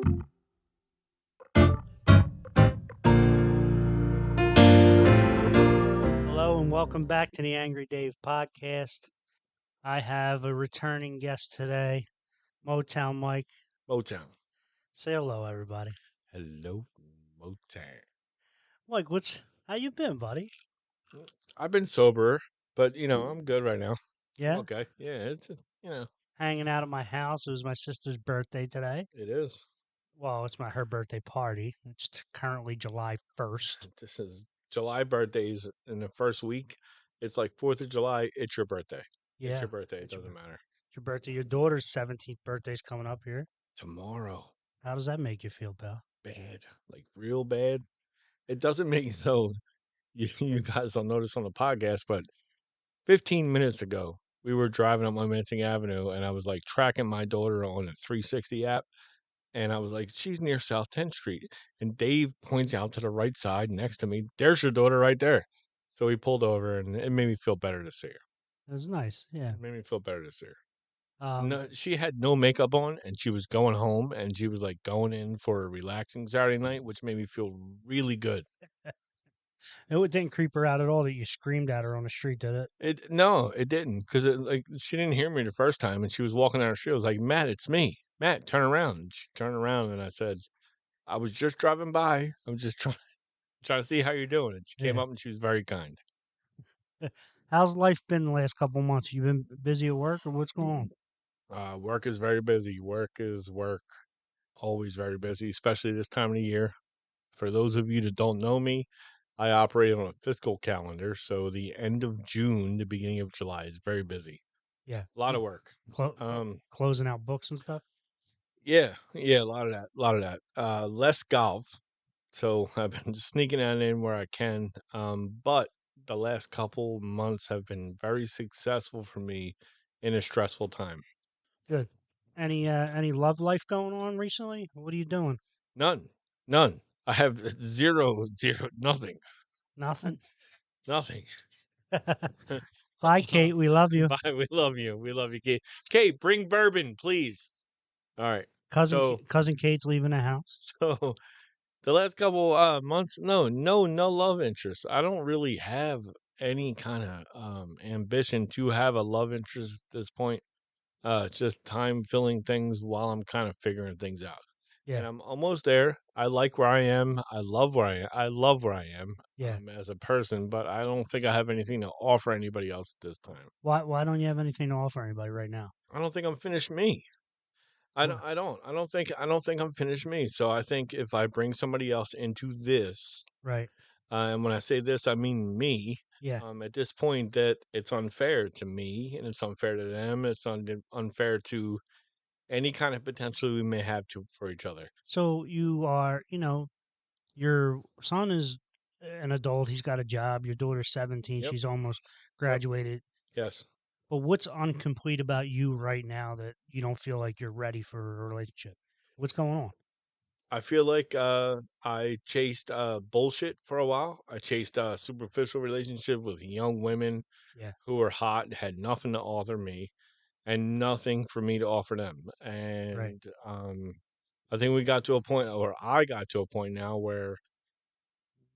Hello and welcome back to the Angry Dave podcast. I have a returning guest today, Motown Mike. Motown. Say hello, everybody. Hello, Motown. Mike, how you been, buddy? I've been sober, but I'm good right now. I'm Yeah, okay. Yeah, it's hanging out at my house. It was my sister's birthday today. it is. Well, it's her birthday party. It's currently July 1st. This is July birthdays in the first week. It's like 4th of July. It's your birthday. It's Yeah, your birthday. It it's doesn't matter. your birthday. Your daughter's 17th birthday's coming up here. Tomorrow, How does that make you feel, pal? bad, like real bad. It doesn't make so. You Yes. guys don't notice on the podcast, but 15 minutes ago, we were driving up Lansing Avenue, and I was like tracking my daughter on a 360 app. And I was like, she's near South 10th Street. And Dave points out to the right side next to me, there's your daughter right there. So he pulled over and it made me feel better to see her. It was nice. Yeah. It made me feel better to see her. Um, No, she had no makeup on and she was going home and she was like going in for a relaxing Saturday night, which made me feel really good. it didn't creep her out at all that you screamed at her on the street, did it? It didn't because like she didn't hear me the first time and she was walking down the street. I was like, Matt, it's me. Matt, turn around. And she turned around and I said, I was just driving by. I'm just trying to see how you're doing. And she came Yeah. up and she was very kind. How's life been the last couple months? You been busy at work or what's going on? Work is very busy. Work is work. Always very busy, especially this time of the year. For those of you that don't know me, I operate on a fiscal calendar, so the end of June, the beginning of July is very busy. Yeah. A lot of work. Closing out books and stuff? Yeah, a lot of that, a lot of that. Less golf, so I've been sneaking that in where I can. But the last couple months have been very successful for me in a stressful time. Good. Any love life going on recently? What are you doing? None. None. I have zero, nothing. Nothing. Nothing. Bye, Kate. We love you. Bye. We love you. We love you, Kate. Kate, bring bourbon, please. All right. So Cousin Kate's leaving the house. so the last couple months, no love interest. I don't really have any kind of ambition to have a love interest at this point. It's just time filling things while I'm kind of figuring things out. Yeah. And I'm almost there. I like where I am. I love where I am. I love where I am Yeah. as a person, but I don't think I have anything to offer anybody else at this time. Why don't you have anything to offer anybody right now? I don't think I'm finished me. I don't. What? I don't. I don't think I'm finished me. So I think if I bring somebody else into this, Right. and when I say this, I mean me. Yeah. At this point, that it's unfair to me, and it's unfair to them. It's unfair to any kind of potential we may have to for each other. So you are, your son is an adult. He's got a job. Your daughter's 17. Yep. She's almost Yep. graduated. Yes. But what's incomplete about you right now that you don't feel like you're ready for a relationship? What's going on? I feel like I chased bullshit for a while. I chased superficial relationship with young women Yeah, who were hot and had nothing to offer me and nothing for me to offer them. right, And I think we got to a point, or I got to a point now where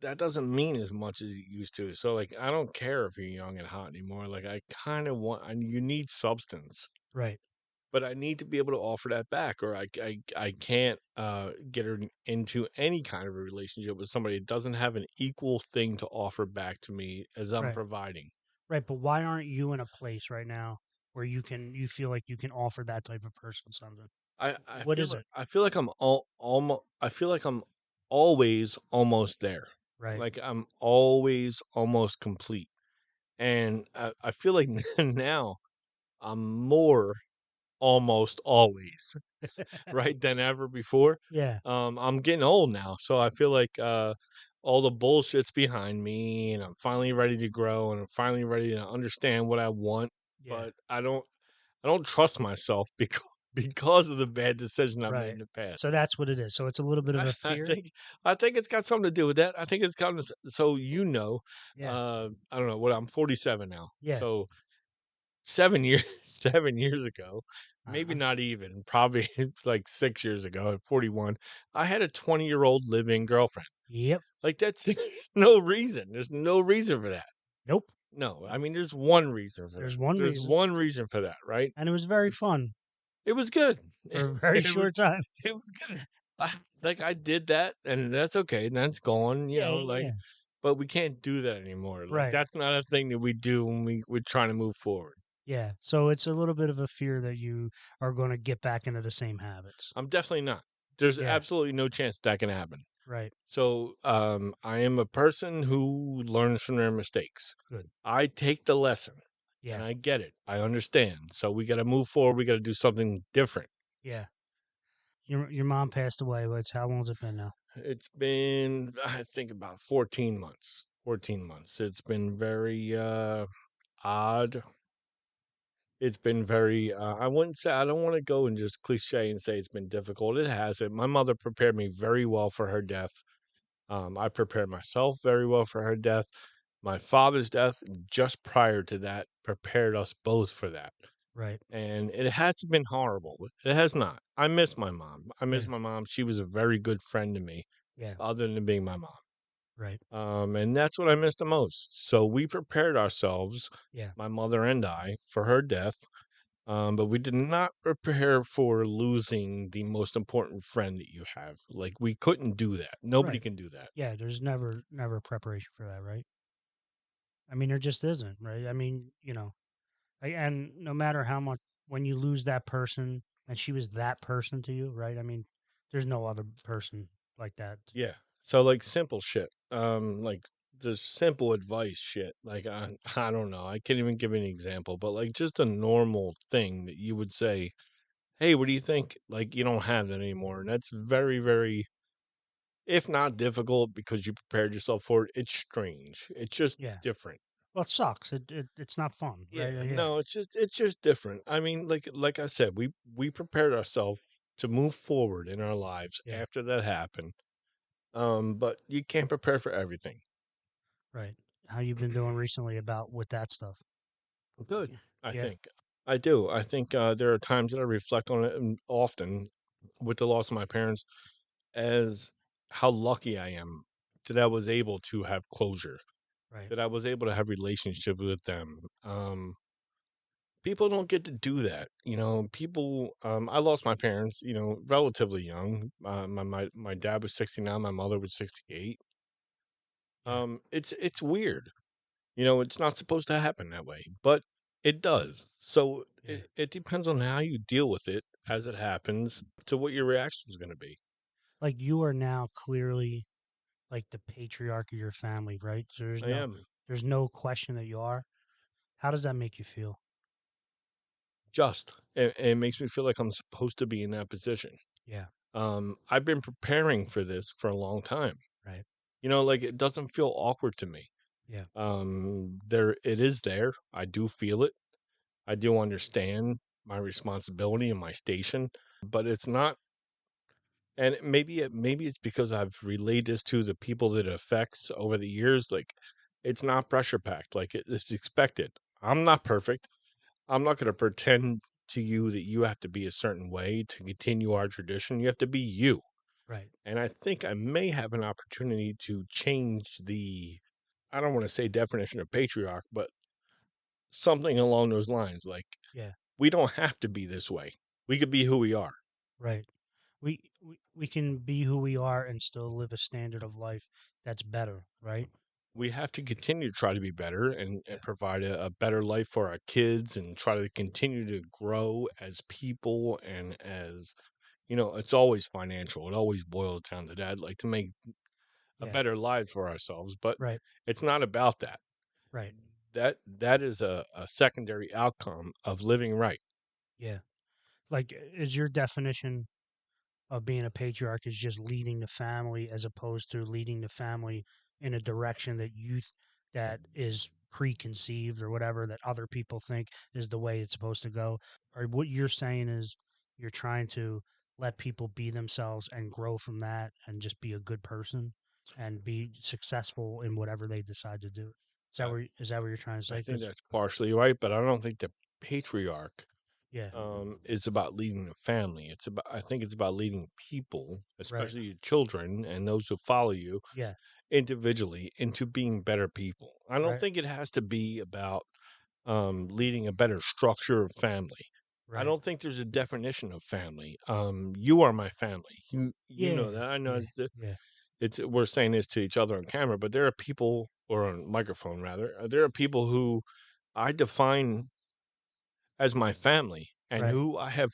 that doesn't mean as much as it used to. So like, I don't care if you're young and hot anymore. Like, I kind of want, and you need substance. right, But I need to be able to offer that back, or I can't get her into any kind of a relationship with somebody that doesn't have an equal thing to offer back to me as I'm right, providing. right. But why aren't you in a place right now where you feel like you can offer that type of person something? I What feel is like it? I feel like I'm always almost there. Right. Like I'm always almost complete. And I feel like now I'm more almost always right than ever before. Yeah, I'm getting old now, so I feel like all the bullshit's behind me, and I'm finally ready to grow, and I'm finally ready to understand what I want. yeah, But I don't trust myself because of the bad decision I made right. in the past. So that's what it is. So it's a little bit of I, a I fear. think I think it's got something to do with that. I think it's got so Yeah, I don't know what I'm 47 now. yeah, So 7 years 7 years ago, maybe Uh-huh. not even, probably like 6 years ago at 41, I had a 20-year-old live-in girlfriend. Yep. Like, that's no reason. There's no reason for that. Nope. No, I mean, there's one reason for that. There's one There's reason, one reason for that, right? and it was very fun It was good. for a very It was short time. it was good. Like, I did that, and that's okay, and that's gone, Yeah, yeah, like, yeah. but we can't do that anymore. Like, Right. that's not a thing that we do when we're trying to move forward. Yeah. So it's a little bit of a fear that you are going to get back into the same habits. I'm definitely not. There's Yeah. absolutely no chance that can happen. Right. So, I am a person who learns from their mistakes. Good. I take the lesson, and Yeah. I get it. I understand. So we gotta move forward. We gotta do something different. Yeah. Your mom passed away. What's how long has it been now? It's been, I think, about 14 months. 14 months. It's been very, odd. It's been very, I wouldn't say, I don't wanna go and just cliche and say it's been difficult. It hasn't. My mother prepared me very well for her death. I prepared myself very well for her death. My father's death, just prior to that, prepared us both for that. Right. And it hasn't been horrible. It has not. I miss my mom. I miss Yeah. my mom. She was a very good friend to me, Yeah. other than being my mom. Right. And that's what I miss the most. So we prepared ourselves, Yeah. my mother and I, for her death. But we did not prepare for losing the most important friend that you have. Like, we couldn't do that. Nobody Right. can do that. Yeah. There's never preparation for that, right? I mean, there just isn't, right? I mean, and no matter how much when you lose that person and she was that person to you, right? I mean, there's no other person like that. Yeah. So, like, simple shit. Like, the simple advice shit. Like, I don't know. I can't even give an example, but like just a normal thing that you would say, "Hey, what do you think?" Like, you don't have that anymore, and that's very, very, if not difficult, because you prepared yourself for it. It's strange. It's just Yeah. different. Well, it sucks. It's not fun, right? Yeah. Yeah. No, it's just different. I mean, like I said, we prepared ourselves to move forward in our lives Yeah. after that happened. But you can't prepare for everything. Right. How you been doing recently about with that stuff? Good, Yeah. I Yeah. think. I do. I think, there are times that I reflect on it, and often with the loss of my parents, as how lucky I am that I was able to have closure, Right. that I was able to have relationship with them. People don't get to do that. I lost my parents, relatively young. My dad was 69, my mother was 68. Yeah. It's weird. It's not supposed to happen that way, but it does. So Yeah. it depends on how you deal with it as it happens to what your reaction is going to be. Like you are now clearly like the patriarch of your family, right? So I am there's no question that you are. How does that make you feel? just. It makes me feel like I'm supposed to be in that position. Yeah. I've been preparing for this for a long time. Right. Like, it doesn't feel awkward to me. Yeah. There it is there. I do feel it. I do understand my responsibility and my station, but it's not. And maybe it's because I've relayed this to the people that it affects over the years. Like, it's not pressure packed. Like, it's expected. I'm not perfect. I'm not going to pretend to you that you have to be a certain way to continue our tradition. You have to be you. Right. And I think I may have an opportunity to change the, I don't want to say definition of patriarch, but something along those lines. Like, Yeah. we don't have to be this way. We could be who we are. Right. We can be who we are and still live a standard of life that's better, right? We have to continue to try to be better, Yeah. and provide a better life for our kids, and try to continue to grow as people, and as it's always financial. It always boils down to that, like, to make a Yeah. better life for ourselves. But Right. it's not about that. Right. That is a secondary outcome of living right. Yeah. Like is your definition of being a patriarch is just leading the family as opposed to leading the family in a direction that is preconceived or whatever that other people think is the way it's supposed to go, or what you're saying is you're trying to let people be themselves and grow from that and just be a good person and be successful in whatever they decide to do. uh, Is that what you're trying to I say? think Because that's partially right, but I don't think the patriarch Yeah. is about leading a family. I think it's about leading people, Right. especially your children and those who follow you Yeah. individually, into being better people. I don't Right. think it has to be about leading a better structure of family. I Right. don't think there's a definition of family. You are my family. You Yeah. know that. I know Yeah. Yeah. it's we're saying this to each other on camera, but there are people, or on microphone rather. There are people who I define as my family, and Right. who I have,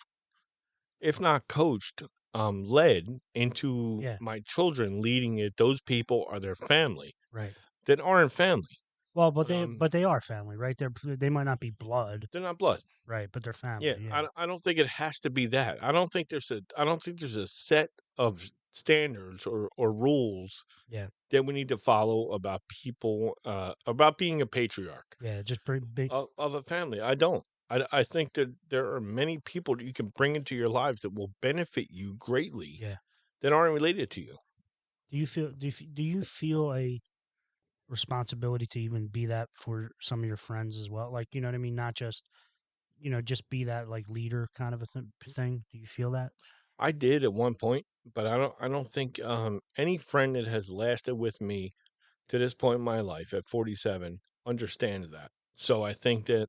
if not coached, led into Yeah. my children leading it. Those people are their family Right. that aren't family. Well, Um, but they are family, right? They might not be blood, they're not blood. right? But they're Yeah, family. Yeah. I don't think it has to be that. I don't think there's a set of standards or rules Yeah. that we need to follow about people, about being a patriarch Yeah. Just pretty big. of a family. I don't. I think that there are many people that you can bring into your lives that will benefit you greatly Yeah. that aren't related to you. Do you feel a responsibility to even be that for some of your friends as well? Like, you know what I mean? Not just, just be that like leader kind of a thing. Do you feel that? I did at one point, but I don't think any friend that has lasted with me to this point in my life at 47 understands that. So I think that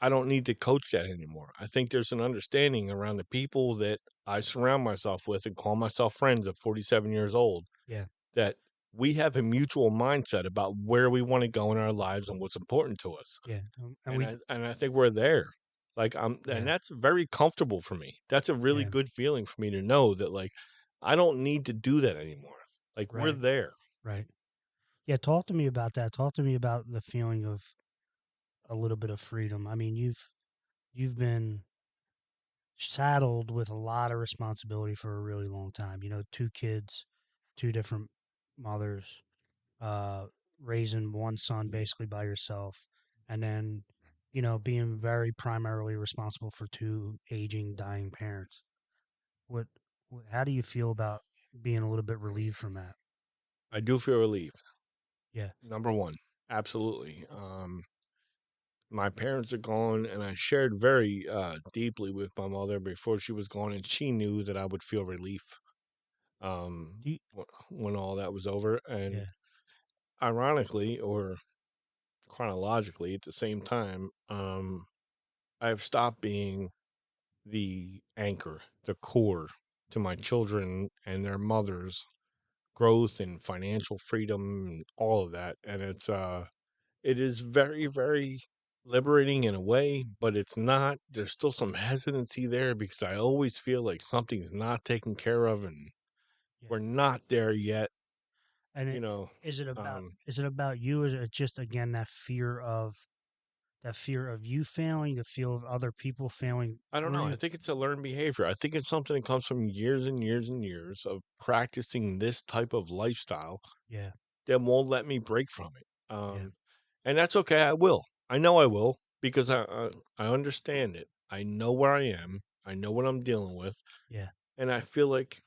I don't need to coach that anymore. I think there's an understanding around the people that I surround myself with and call myself friends at 47 years old, Yeah. that we have a mutual mindset about where we want to go in our lives and what's important to us. Yeah. And we, And I think we're there. Like and yeah. that's very comfortable for me. That's a really Yeah. good feeling for me to know that, like, I don't need to do that anymore. Like, we're Right. there. Right. Yeah. Talk to me about that. Talk to me about the feeling of a little bit of freedom. I mean, you've been saddled with a lot of responsibility for a really long time. Two kids, two different mothers, uh, raising one son basically by yourself, and then, being very primarily responsible for two aging, dying parents. What, how do you feel about being a little bit relieved from that? I do feel relieved. Yeah. Number one, absolutely. My parents are gone, and I shared very deeply with my mother before she was gone, and she knew that I would feel relief Do you, when all that was over. And yeah. ironically, or chronologically, at the same time, I've stopped being the anchor, the core to my children and their mothers' growth and financial freedom and all of that. And it is very, very liberating in a way, but it's not. There's still some hesitancy there because I always feel like something's not taken care of, and Yeah. we're not there yet. And You know, um, is it about you? Is it just again that fear of you failing, the fear of other people failing I don't for know. I you? think it's a learned behavior. I think it's something that comes from years and years and years of practicing this type of lifestyle Yeah. that won't let me break from it. Yeah. And that's okay. I will. I know I will because I understand it. I know where I am. I know what I'm dealing with, Yeah. and I feel like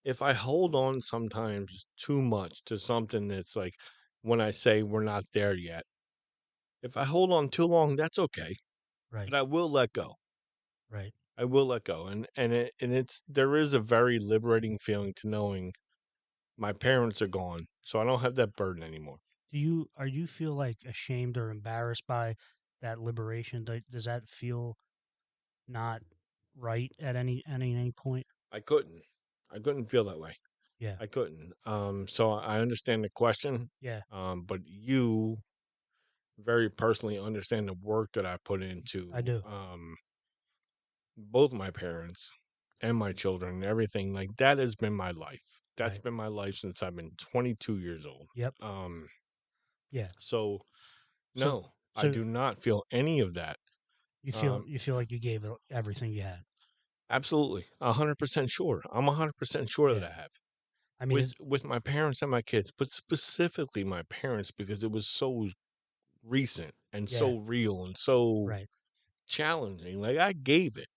if I hold on sometimes too much to something that's like, when I say we're not there yet, if I hold on too long, that's okay. Right. But I will let go. Right. I will let go. And it's there is a very liberating feeling to knowing my parents are gone, so I don't have that burden anymore. Are you feel like ashamed or embarrassed by that liberation? Does that feel not right at any point? I couldn't. I couldn't feel that way. Yeah. I couldn't. So I understand the question, Yeah. but you very personally understand the work that I put I into do. both my parents and my children and everything. Like, that has been my life. That's Right. been my life since I've been 22 years old. Yep. Um, Yeah. so So no, I so do not feel any of that. Um, you feel like you gave it everything you had. Absolutely, 100% sure. I'm 100% sure that Yeah. I have I mean, with my parents and my kids, but specifically my parents because it was so recent and yeah. so real and so Right. challenging. Like, I gave it.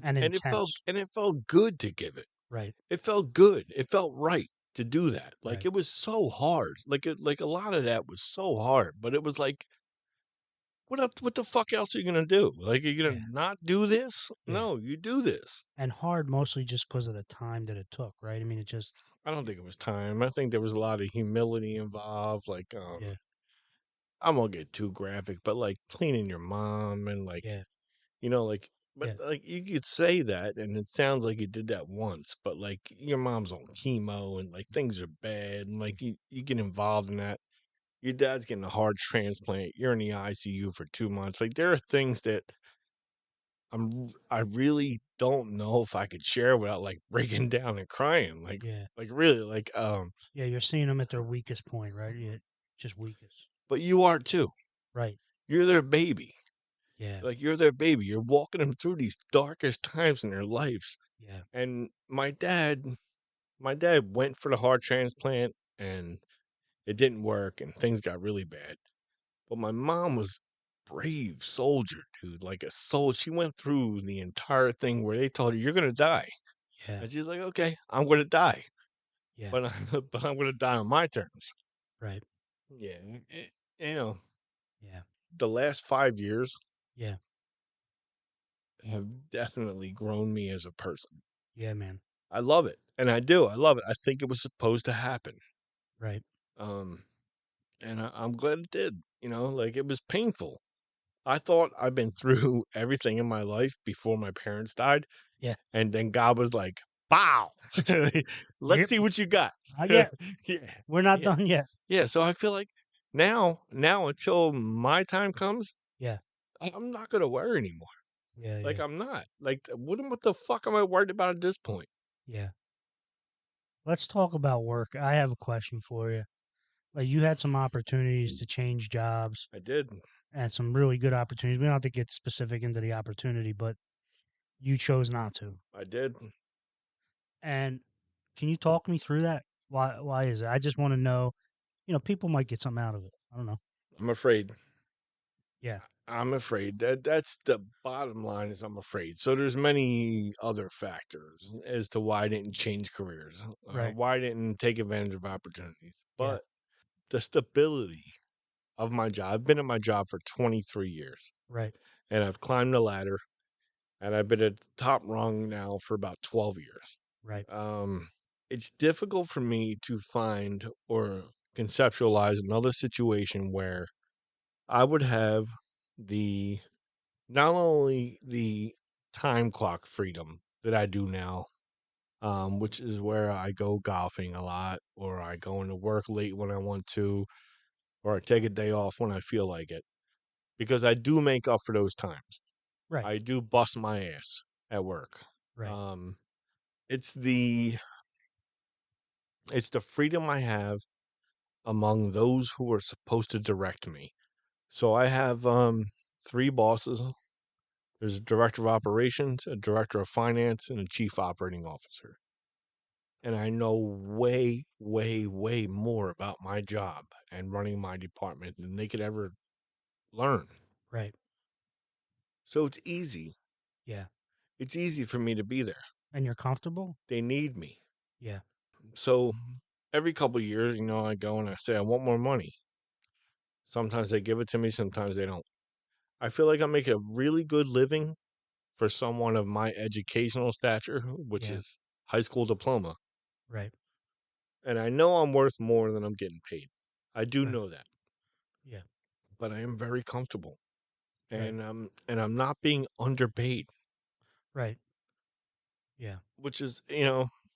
And intense. And it felt good to give it. Right. It felt good. It felt right to do that. Like, Right. it was so hard. Like, a lot of that was so hard, but it was like, what the fuck else are you gonna do? Like, are you gonna Yeah, not do this? yeah, No, you do this. and hard mostly just because of the time that it took, right? I mean, it just I don't think it was time. I think there was a lot of humility involved. Like, yeah, I'm gonna get too graphic, but like cleaning your mom and like, yeah, like, but yeah, like you could say that, and it sounds like you did that once, but like your mom's on chemo and like things are bad, and like you get involved in that. Your dad's getting a heart transplant. You're in the ICU for 2 months. Like there are things that I really don't know if I could share without like breaking down and crying. yeah, Like really, like yeah. You're seeing them at their weakest point, right? Yeah, just weakest. but you are too. Right. You're their baby. Yeah, Like you're their baby. You're walking them through these darkest times in their lives. yeah, And my dad went for the heart transplant and it didn't work and things got really bad. But my mom was brave soldier, dude. Like a soul. She went through the entire thing where they told her you're gonna die. yeah, And she's like, okay, I'm gonna die. yeah. But but I'm gonna die on my terms. Right. Yeah. You know, Yeah, the last 5 years yeah, have definitely grown me as a person. yeah, man. I love it. And I do. I love it. I think it was supposed to happen. Right. Um, and I'm glad it did. Like it was painful. I thought I'd been through everything in my life before my parents died. Yeah. And then God was like, "Bow, let's Yep. see what you got." Yeah. Yeah, We're not yeah, done yet. yeah. So I feel like now until my time comes, Yeah. I'm not gonna worry anymore. Yeah. Like Yeah. I'm not. Like what the fuck am I worried about at this point? Yeah. Let's talk about work. I have a question for you. Like you had some opportunities to change jobs I did. and some really good opportunities. We don't have to get specific into the opportunity, but you chose not to. I did. And can you talk me through that? Why is it? I just want to know, people might get something out of it. I don't know. I'm afraid. Yeah. I'm afraid that's the bottom line is I'm afraid. So there's many other factors as to why I didn't change careers, Right. why I didn't take advantage of opportunities. Yeah. But the stability of my job. I've been at my job for 23 years Right. and I've climbed the ladder and I've been at the top rung now for about 12 years. Right. Um, it's difficult for me to find or conceptualize another situation where I would have the not only the time clock freedom that I do now, which is where I go golfing a lot, or I go into work late when I want to, or I take a day off when I feel like it, because I do make up for those times. Right. I do bust my ass at work. Right. Um, it's the it's the freedom I have among those who are supposed to direct me. So I have three bosses. There's a director of operations, a director of finance, and a chief operating officer. And I know way, way, way more about my job and running my department than they could ever learn. Right. So it's easy. Yeah. It's easy for me to be there. And you're comfortable? They need me. Yeah. So every couple of years, I go and I say, I want more money. Sometimes they give it to me, sometimes they don't. I feel like I make a really good living for someone of my educational stature, which Yeah. is high school diploma. Right. And I know I'm worth more than I'm getting paid. I do Right. know that, Yeah. but I am very comfortable Right. and I'm not being underpaid, Right. Yeah. which is,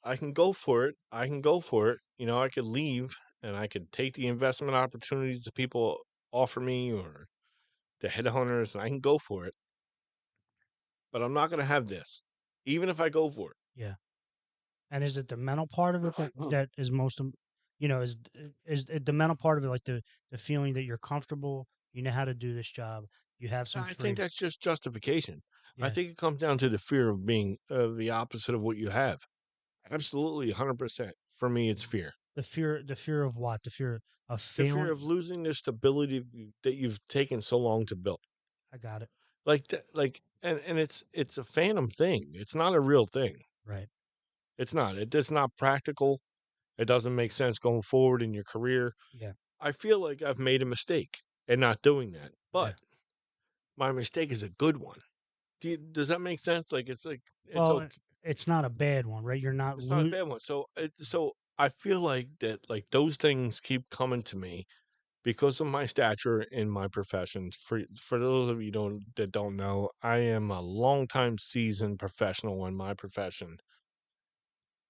I can go for it. I can go for it. I could leave and I could take the investment opportunities that people offer me or the headhunters and I can go for it. But I'm not going to have this, even if I go for Yeah. And is it the mental part of it that it. that is most, is it the mental part of it, like the feeling that you're comfortable, you know how to do this job, you have some I think free. that's just justification. I Yeah. think it comes down to the fear of being the opposite of what you have. Absolutely, 100%. For me, it's fear. The fear of what? The fear of The fear failing. of losing the stability that you've taken so long to build. I got it. And it's a phantom thing. It's not a real thing. Right. It's not. It's not practical. It doesn't make sense going forward in your career. Yeah. I feel like I've made a mistake in not doing that. Yeah. But my mistake is a good one. Does that make sense? Like it's Well, okay. it's not a bad one, right? You're not It's not a bad one. So I feel like that like those things keep coming to me because of my stature in my profession. For those of you that don't know, I am a longtime seasoned professional in my profession,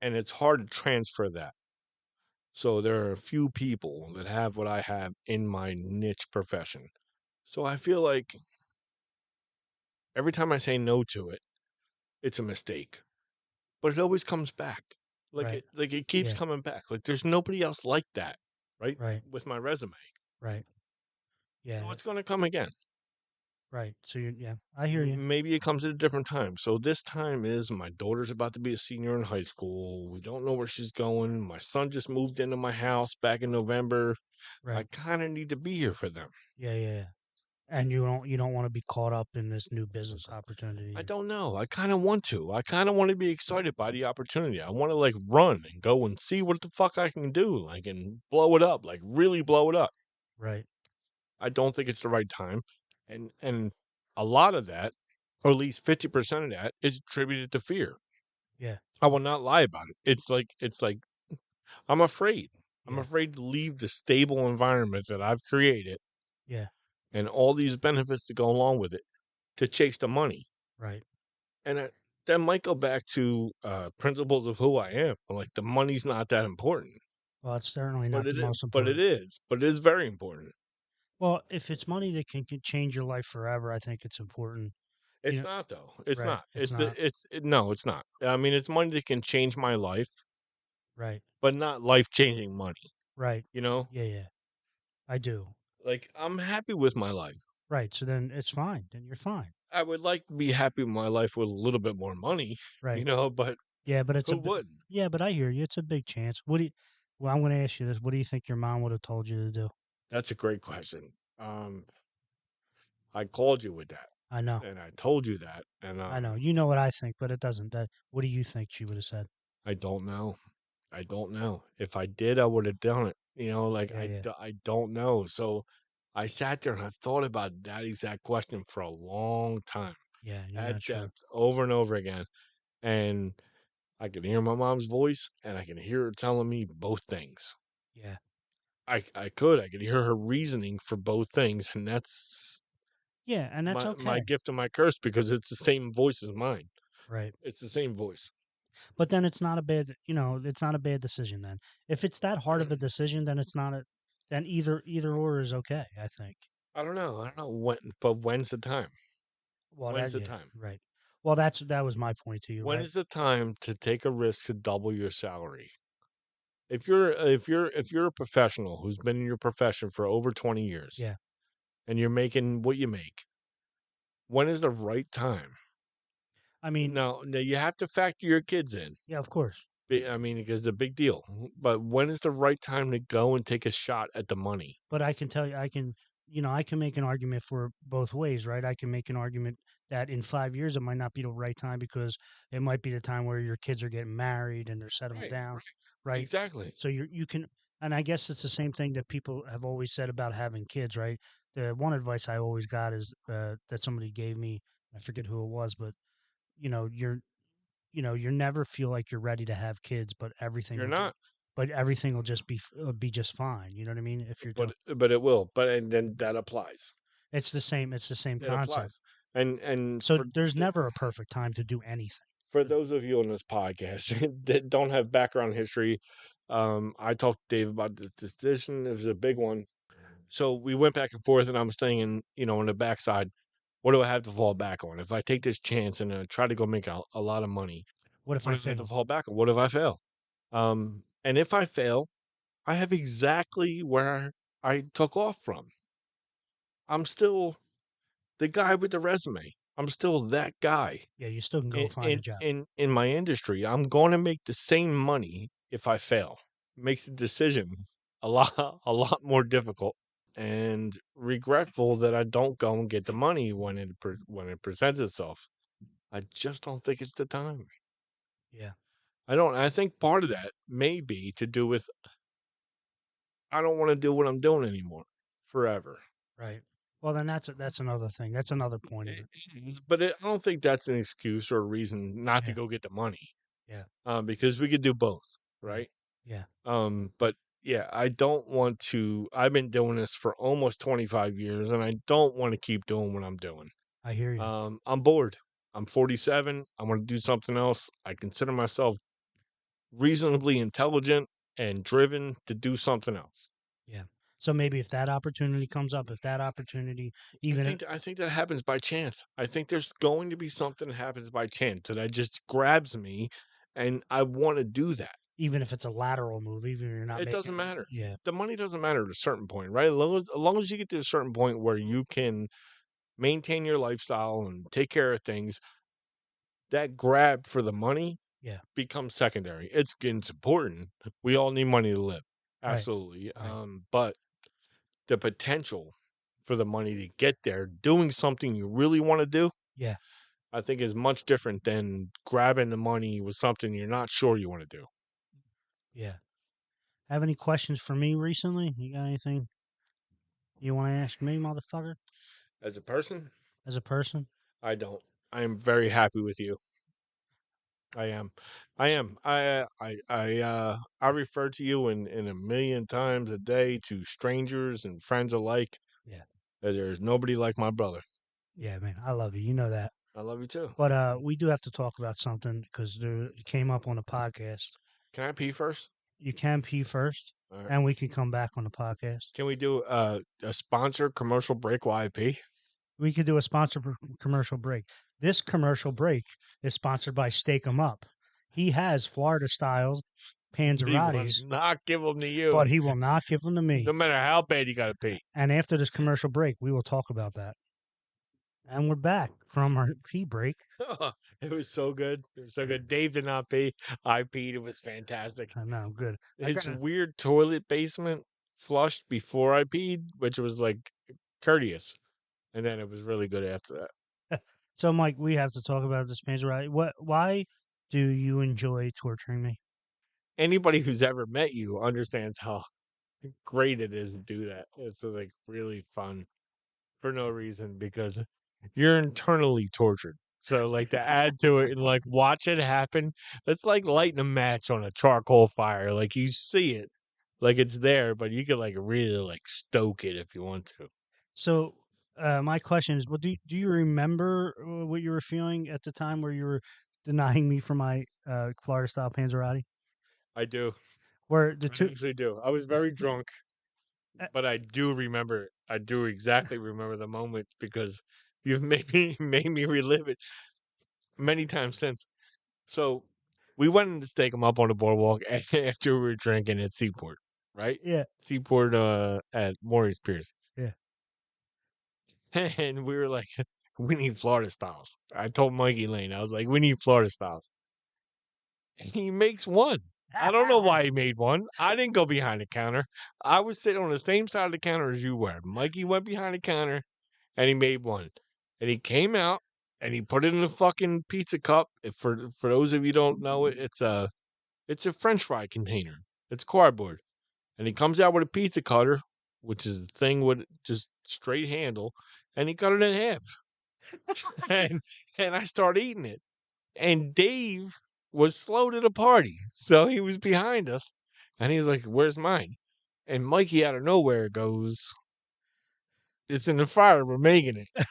and it's hard to transfer that. So there are a few people that have what I have in my niche profession. So I feel like every time I say no to it, it's a mistake. But it always comes back. right. Like it keeps Yeah, coming back. Like there's nobody else like that, right? right, With my resume. right. So Yeah, it's gonna come again. right. So you yeah, I hear you. Maybe it comes at a different time. So this time is my daughter's about to be a senior in high school. We don't know where she's going. My son just moved into my house back in November. I Right. kind of need to be here for them. Yeah, yeah, yeah. And you don't want to be caught up in this new business I opportunity. don't know. I kind of want to. I kind of want to be excited by the opportunity. I want to like run and go and see what the fuck I can do, like and blow it up, like really blow it up. Right. I don't think it's the right time, and a lot of that, or at least 50% of that, is attributed to fear. Yeah. I will not lie about it. It's like I'm afraid. I'm Yeah. afraid to leave the stable environment that I've created Yeah. and all these benefits that go along with it to chase the money. Right. And that might go back to principles of who I am. Like the money's not that important, Well, it's certainly not the most but it important. is. But it is very important. Well, if it's money that can change your life forever, I think it's important. You It's know, not though. It's right. not. It's not. No, it's not. I mean, it's money that can change my life, Right. but not life changing money. Right. You know, Yeah, yeah. I do. like I'm happy with my life. Right. So then it's fine. Then you're fine. I would like to be happy with my life with a little bit more money, Right. but Yeah, but who wouldn't? yeah, but I hear you. It's a big chance. What do you Well, I'm going to ask you this. What do you think your mom would have told you to do? That's a great question. I called you with that, I know. and I told you that, and I know. You know what I think, but it doesn't. What do you think she would have said? I don't know. I don't know. If I did, I would have done it. Like Yeah, yeah. I don't know. So I sat there and I thought about that exact question for a long time, Yeah, you're at not sure. depth, over and over again. And I can hear my mom's voice, and I can hear her telling me both things. Yeah. I could hear her reasoning for both things, and that's Yeah, and that's my okay. gift and my curse because it's the same voice as mine. Right. It's the same voice. But then it's not a bad, it's not a bad decision then. If it's that hard of a decision, then it's not a then either or is okay, I think. I don't know. I don't know when's the time? Well, When's that the yeah, time? right. Well, that was my point to you, When right? is the time to take a risk to double your salary? If you're a professional who's been in your profession for over 20 years Yeah. and you're making what you make, when is the right time? I mean, Now you have to factor your kids in. yeah, of course. I mean, because it's a big deal. But when is the right time to go and take a shot at the money? But I can tell you, I can make an argument for both ways, right? I can make an argument that in 5 years it might not be the right time because it might be the time where your kids are getting married and they're settling Right, down, right. right? Exactly. So you can, and I guess it's the same thing that people have always said about having kids, right? The one advice I always got is that somebody gave me. I forget who it was, but you know, you're you never feel like you're ready to have kids, You're not, but everything will just be just fine. You know what I mean? If you're doing but it will. But and then that applies. It's the same It concept. applies. And So there's never a perfect time to do anything. for those of you on this podcast that don't have background history, I talked to Dave about this decision. It was a big one. So we went back and forth, and I was thinking, on the backside, what do I have to fall back on? If I take this chance and try to go make a lot of money, What if what I do I have to fail? fall back on? What if I fail? And if I fail, I have exactly where I took off from. I'm still the guy with the resume. I'm still that guy. Yeah, you still can go find a job. In my industry, I'm going to make the same money if I fail. Makes the decision a lot a lot more difficult and regretful that I don't go and get the money when it presents itself. I just don't think it's the time. Yeah, I don't. I think part of that may be to do with I don't want to do what I'm doing anymore forever. right. Well, then that's another thing. That's another point of It it. is, but I don't think that's an excuse or a reason not to Yeah, go get the money. yeah, Because we could do both, yeah, right? yeah. But yeah, I don't want to. I've been doing this for almost 25 years, and I don't want to keep doing what I'm doing. I hear you. I'm bored. I'm 47. I want to do something else. I consider myself reasonably intelligent and driven to do something else. Yeah. So maybe if that opportunity comes up, if that opportunity, even if, I think that happens by chance. I think there's going to be something that happens by chance that just grabs me, and I want to do that. even if it's a lateral move, even if you're not It doesn't making, matter. yeah, The money doesn't matter at a certain point, right? As long as you get to a certain point where you can maintain your lifestyle and take care of things, that grab for the money yeah, becomes secondary. It's important. We all need money to live. right, Absolutely. right, But the potential for the money to get there doing something you really want to do, yeah, I think is much different than grabbing the money with something you're not sure you want to do. yeah. Have any questions for me recently? You got anything you want to ask me, motherfucker, As a person, as a person? I don't. I am very happy with you. I am. I am. I refer to you in a million times a day to strangers and friends alike. Yeah, There's nobody like my brother. yeah, man. I love you. You know that. I love you too. But we do have to talk about something because it came up on the podcast. Can I pee first? You can pee first, All right. and we can come back on the podcast. Can we do a sponsor commercial break while I pee? We could do a sponsor commercial break. This commercial break is sponsored by Steak 'em Up. He has Florida styles He will panzerottis, not give them to you, but he will not give them to no me. matter how bad you got to pee. And after this commercial break, we will talk about that. And we're back from our pee break. It was so good. It was so good. Dave did not pee. I peed. It was fantastic. I know, good. I His got weird toilet basement flushed before I peed, which was like courteous. And then it was really good after that. so, Mike. We have to talk about this panzerotti. What? Why do you enjoy torturing me? Anybody who's ever met you understands how great it is to do that. It's like really fun for no reason because you're internally tortured. So like to add to it and like watch it happen, it's like lighting a match on a charcoal fire. Like you see it, like it's there, but you can like really like stoke it if you want to. So, my question is, what do you remember what you were feeling at the time where you were denying me for my Florida style panzerotti? I do. Where the I two, actually do. I was very drunk, uh, but I do remember it. I do exactly remember the moment because you've made me relive it many times since. So we went to stake them up on the boardwalk after we were drinking at Seaport, right? yeah, Seaport at Maurice Pierce. yeah, And we were like, we need Florida styles. I told Mikey Lane, I was like, we need Florida styles. And he makes one. I don't know why he made one. I didn't go behind the counter. I was sitting on the same side of the counter as you were. Mikey went behind the counter and he made one. And he came out and he put it in a fucking pizza cup. For those of you who don't know it, it's a French fry container. It's cardboard. And he comes out with a pizza cutter, which is the thing with just straight handle, and he cut it in half. and and I started eating it. And Dave was slow to the party, so he was behind us, and he's like, "Where's mine?" And Mikey out of nowhere goes, "It's in the fryer. We're making it."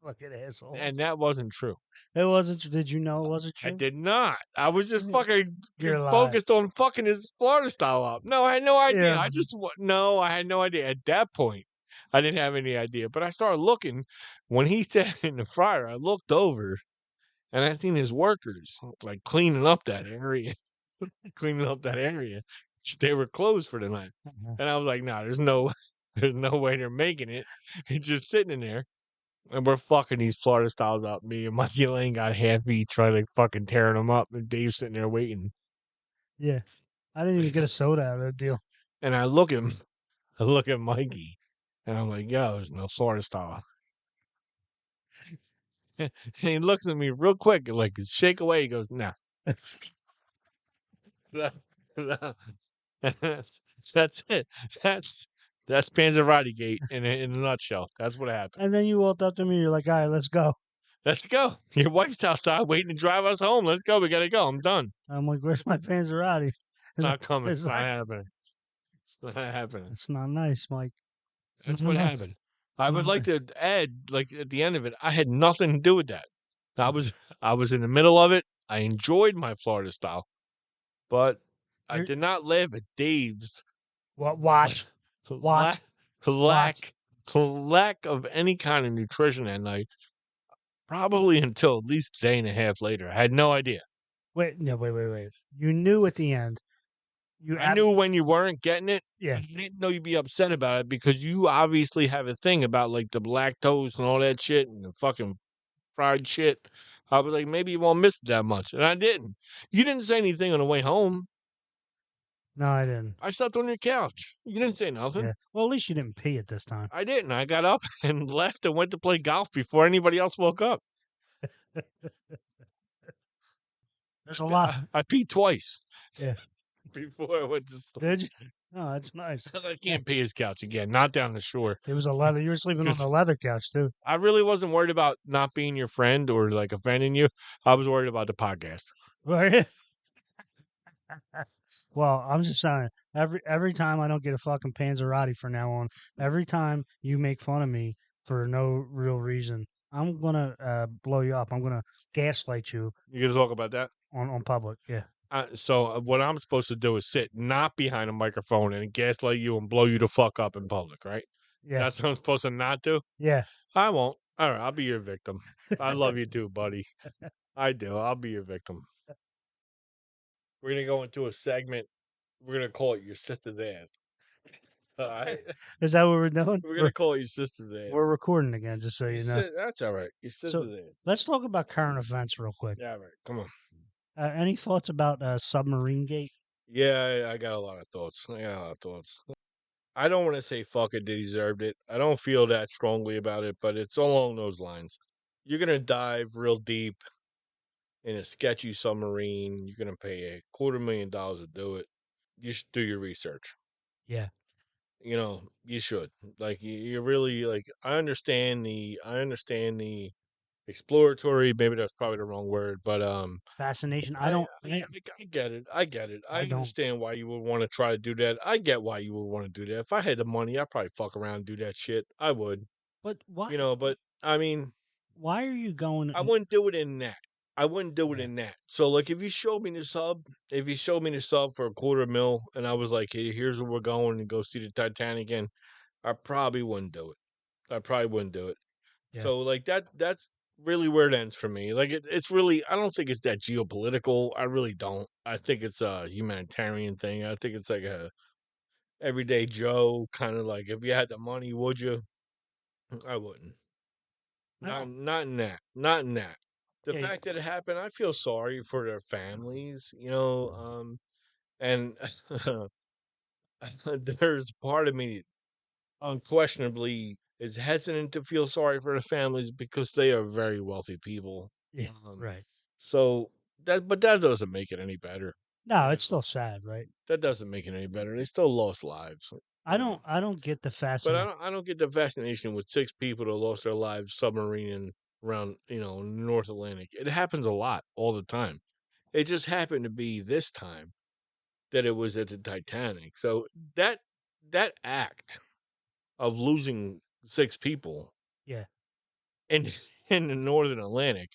fucking And assholes. that wasn't true. It wasn't. Did you know it wasn't I true? did not. I was just fucking You're lying. focused on fucking his Florida style up. No, I had no idea. Yeah. No, I had no idea at that point. I didn't have any idea. But I started looking when he said in the fryer. I looked over and I seen his workers like cleaning up that area, cleaning up that area. They were closed for the night, and I was like, "Nah, there's no way they're making it. It's just sitting in there." And we're fucking these Florida styles up. Me and Mikey Lane got half each, trying to fucking tearing them up, and Dave's sitting there waiting. Yeah. I didn't even get a soda out of that deal. And I look at him, I look at Mikey, and I'm like, "Yo, there's no Florida style." And he looks at me real quick, and like shake away. He goes, "Nah, nah, nah." And that's it. That's That's Panzerotti Gate in a nutshell. That's what happened. And then you walked up to me, you're like, "All right, let's go." Let's go. Your wife's outside waiting to drive us home. Let's go. We gotta go. I'm done. I'm like, "Where's my Panzerotti?" It's like Not coming. It's it's not like happening. It's not happening. it's not nice, Mike. It's That's not what nice. happened. It's I not would like nice. to add, like at the end of it, I had nothing to do with that. I was I was in the middle of it. I enjoyed my Florida style, but I You're did not live at Dave's what? Watch, watch, lack watch. lack lack of any kind of nutrition that night. Probably until at least a day and a half later. I had no idea. Wait, no, wait. You knew at the end. You I ab knew when you weren't getting it. I Yeah. didn't know you'd be upset about it because you obviously have a thing about like the lactose and all that shit and the fucking fried shit. I was like, maybe you won't miss it that much. And I didn't. You didn't say anything on the way home. No, I didn't. I slept on your couch. You didn't say Yeah. nothing. Well, at least you didn't pee at this time. I didn't. I got up and left and went to play golf before anybody else woke up. There's a lot. I peed twice Yeah. before I went to sleep. Did you? No, that's nice. I Yeah. can't pee his couch again, not down the shore. It was a leather. You were sleeping on the Because leather couch too. I really wasn't worried about not being your friend or like offending you. I was worried about the podcast. Were you? Well, I'm just saying. Every time I don't get a fucking Panzerotti from now on, every time you make fun of me for no real reason, I'm gonna blow you up. I'm gonna gaslight you You gonna talk about that? on public. Yeah. So what I'm supposed to do is sit not behind a microphone and gaslight you and blow you the fuck up in public, right? Yeah. That's what I'm supposed to not do. Yeah. I won't. All right, I'll be your victim. I love you too, buddy. I do. I'll be your victim. We're gonna go into a segment. We're gonna call it your sister's ass. All right. Is that what we're doing? We're gonna call it your sister's We're ass. recording again, just so you know. That's all right. Your So sister's ass. let's talk about current events real quick. Yeah, all right. Come on. Any thoughts about Submarine Gate? Yeah, I got a lot of thoughts. I don't want to say fuck it, they deserved it. I don't feel that strongly about it, but it's along those lines. You're gonna dive real deep in a sketchy submarine. You're gonna pay $250,000 to do it. You should do your research. Yeah. You should. Like you really like. I understand the exploratory. Maybe that's probably the wrong word, but Fascination. I I, don't. I I get it. I get it. I I don't. understand why you would want to try to do that. I get why you would want to do that. If I had the money, I'd probably fuck around and do that shit. I would, But why? but I mean, Why are you going? I wouldn't do it in that. I wouldn't do it Yeah. in that. So like if you showed me the sub for $250,000 and I was like, hey, here's where we're going and go see the Titanic again, I probably wouldn't do it. I probably wouldn't do it. Yeah. So like that's really where it ends for me. Like it's really I don't think it's that geopolitical. I really don't. I think it's a humanitarian thing. I think it's like a everyday Joe kind of like if you had the money, would you? I wouldn't. I don't. Not in that. Not in that. The Yeah. fact that it happened, I feel sorry for their families, and there's part of me unquestionably is hesitant to feel sorry for the families because they are very wealthy people. Yeah. Um, Right. so that doesn't make it any better. No, You it's know, still sad, right? that doesn't make it any better. They still lost lives. I You don't. know, I don't get the but fascination. I don't get the fascination with six people that lost their lives submarining around North Atlantic. It happens a lot all the time. It just happened to be this time that it was at the Titanic. So that that act of losing six people Yeah. in in the Northern Atlantic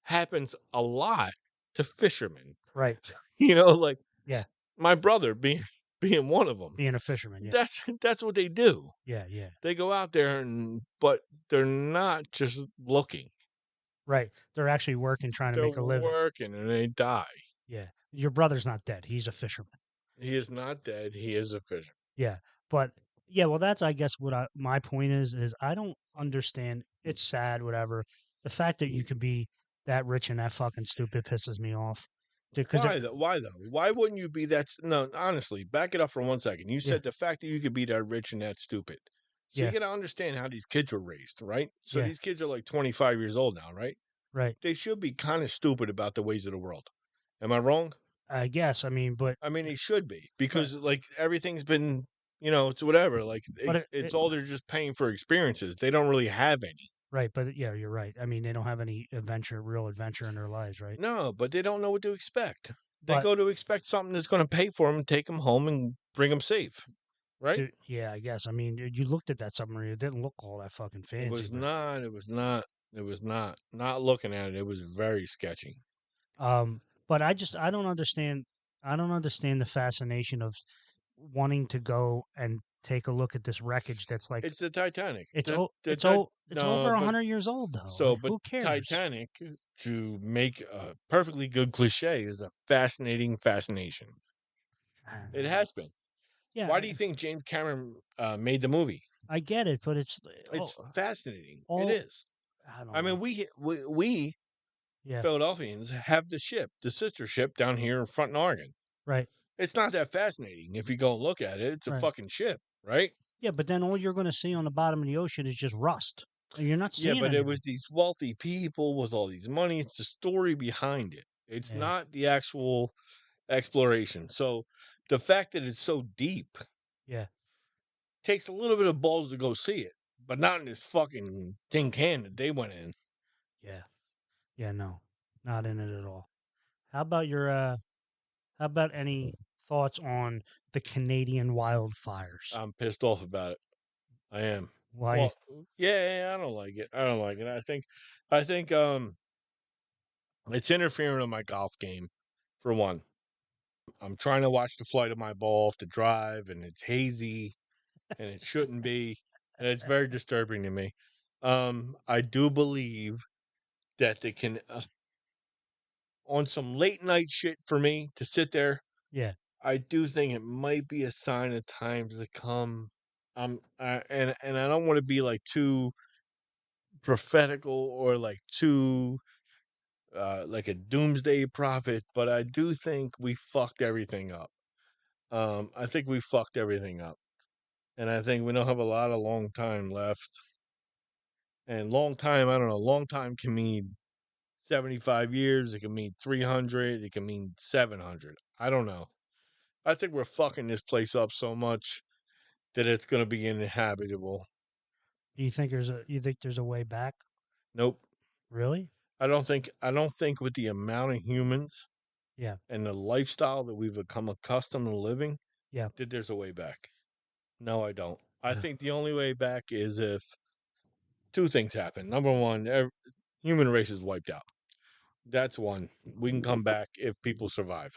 happens a lot to fishermen. Right. Like Yeah. my brother being one of them. Being a fisherman. Yeah. That's what they do. Yeah. Yeah. They go out there but they're not just looking. Right. They're actually working, trying to They're make a living. working and they die. Yeah. Your brother's not dead. He's a fisherman. He is not dead. He is a fisherman. Yeah. But yeah, well, that's I guess what my point is I don't understand. It's sad, whatever. The fact that you could be that rich and that fucking stupid pisses me off. Because Why though? Why though? Why wouldn't you be no, honestly, back it up for 1 second. You yeah, said the fact that you could be that rich and that stupid. So you yeah, gotta understand how these kids were raised, right? So yeah, these kids are like 25 years old now, right? right. They should be kind of stupid about the ways of the world. Am I wrong? I guess. I mean, but I mean, they should be but because like everything's been. it's whatever. Like But it's all they're just paying for experiences. They don't really have any. right, but yeah, you're right. I mean, they don't have any real adventure in their lives, right? No, but they don't know what to expect. They But go to expect something that's going to pay for them, take them home, and bring them safe, right? yeah, I guess. I mean, you looked at that submarine. It didn't look all that fucking It fancy, was but not. It was not. It was not. Not looking at it, it was very sketchy. but I don't understand. I don't understand the fascination of wanting to go and take a look at this wreckage that's like It's the Titanic. it's No, over but 100 years old though. so Like, but who cares? Titanic, to make a perfectly good cliche, is a fascinating fascination. It has been. Yeah, Why do you think James Cameron made the movie? I get it, but it's It's fascinating. It all is. I I don't mean, know. we Yeah, Philadelphians have the ship, the sister ship down here in front in Oregon. right, It's not that fascinating if you go and look at it. It's a right. fucking ship, right? Yeah, but then all you're going to see on the bottom of the ocean is just rust. You're not Yeah, seeing but it anything. was these wealthy people with all these money. It's the story behind it. It's Yeah, not the actual exploration. So the fact that it's so deep yeah, takes a little bit of balls to go see it, but not in this fucking tin can that they went in. yeah, yeah. No, not in it at all. How about your How about any thoughts on the Canadian wildfires? I'm pissed off about it. I am. Why? Well, yeah, I don't like it. I don't like it. I think it's interfering with my golf game for one. I'm trying to watch the flight of my ball off the drive and it's hazy and it shouldn't be. And it's very disturbing to me. I do believe that they can on some late night shit for me to sit there. Yeah, I do think it might be a sign of times to come. And I don't want to be like too prophetical or like too like a doomsday prophet, but I do think we fucked everything up. I think we fucked everything up, and I think we don't have a lot of long time left. And long time, I don't know. Long time can mean 75 years. It can mean 300. It can mean 700. I don't know. I think we're fucking this place up so much that it's gonna be uninhabitable. do you think there's a way back? Nope. Really? I don't think with the amount of humans Yeah, and the lifestyle that we've become accustomed to living yeah, that there's a way back. No, I don't. I no. think the only way back is if two things happen. Number one, human race is wiped out. That's one. We can come back if people survive.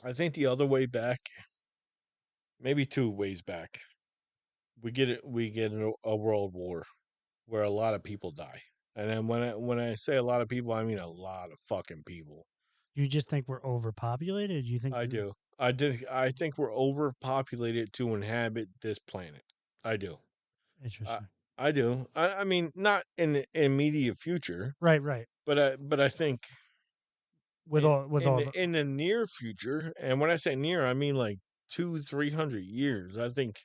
I think the other way back, maybe two ways back, we get it. We get a world war where a lot of people die. And then when I say a lot of people, I mean a lot of fucking people. You just think we're overpopulated? You think I do. I think we're overpopulated to inhabit this planet. I do. I interesting? I do. I mean, not in the immediate future, Right, right. but I think With all the in the near future, and when I say near, I mean like 200-300 years. I think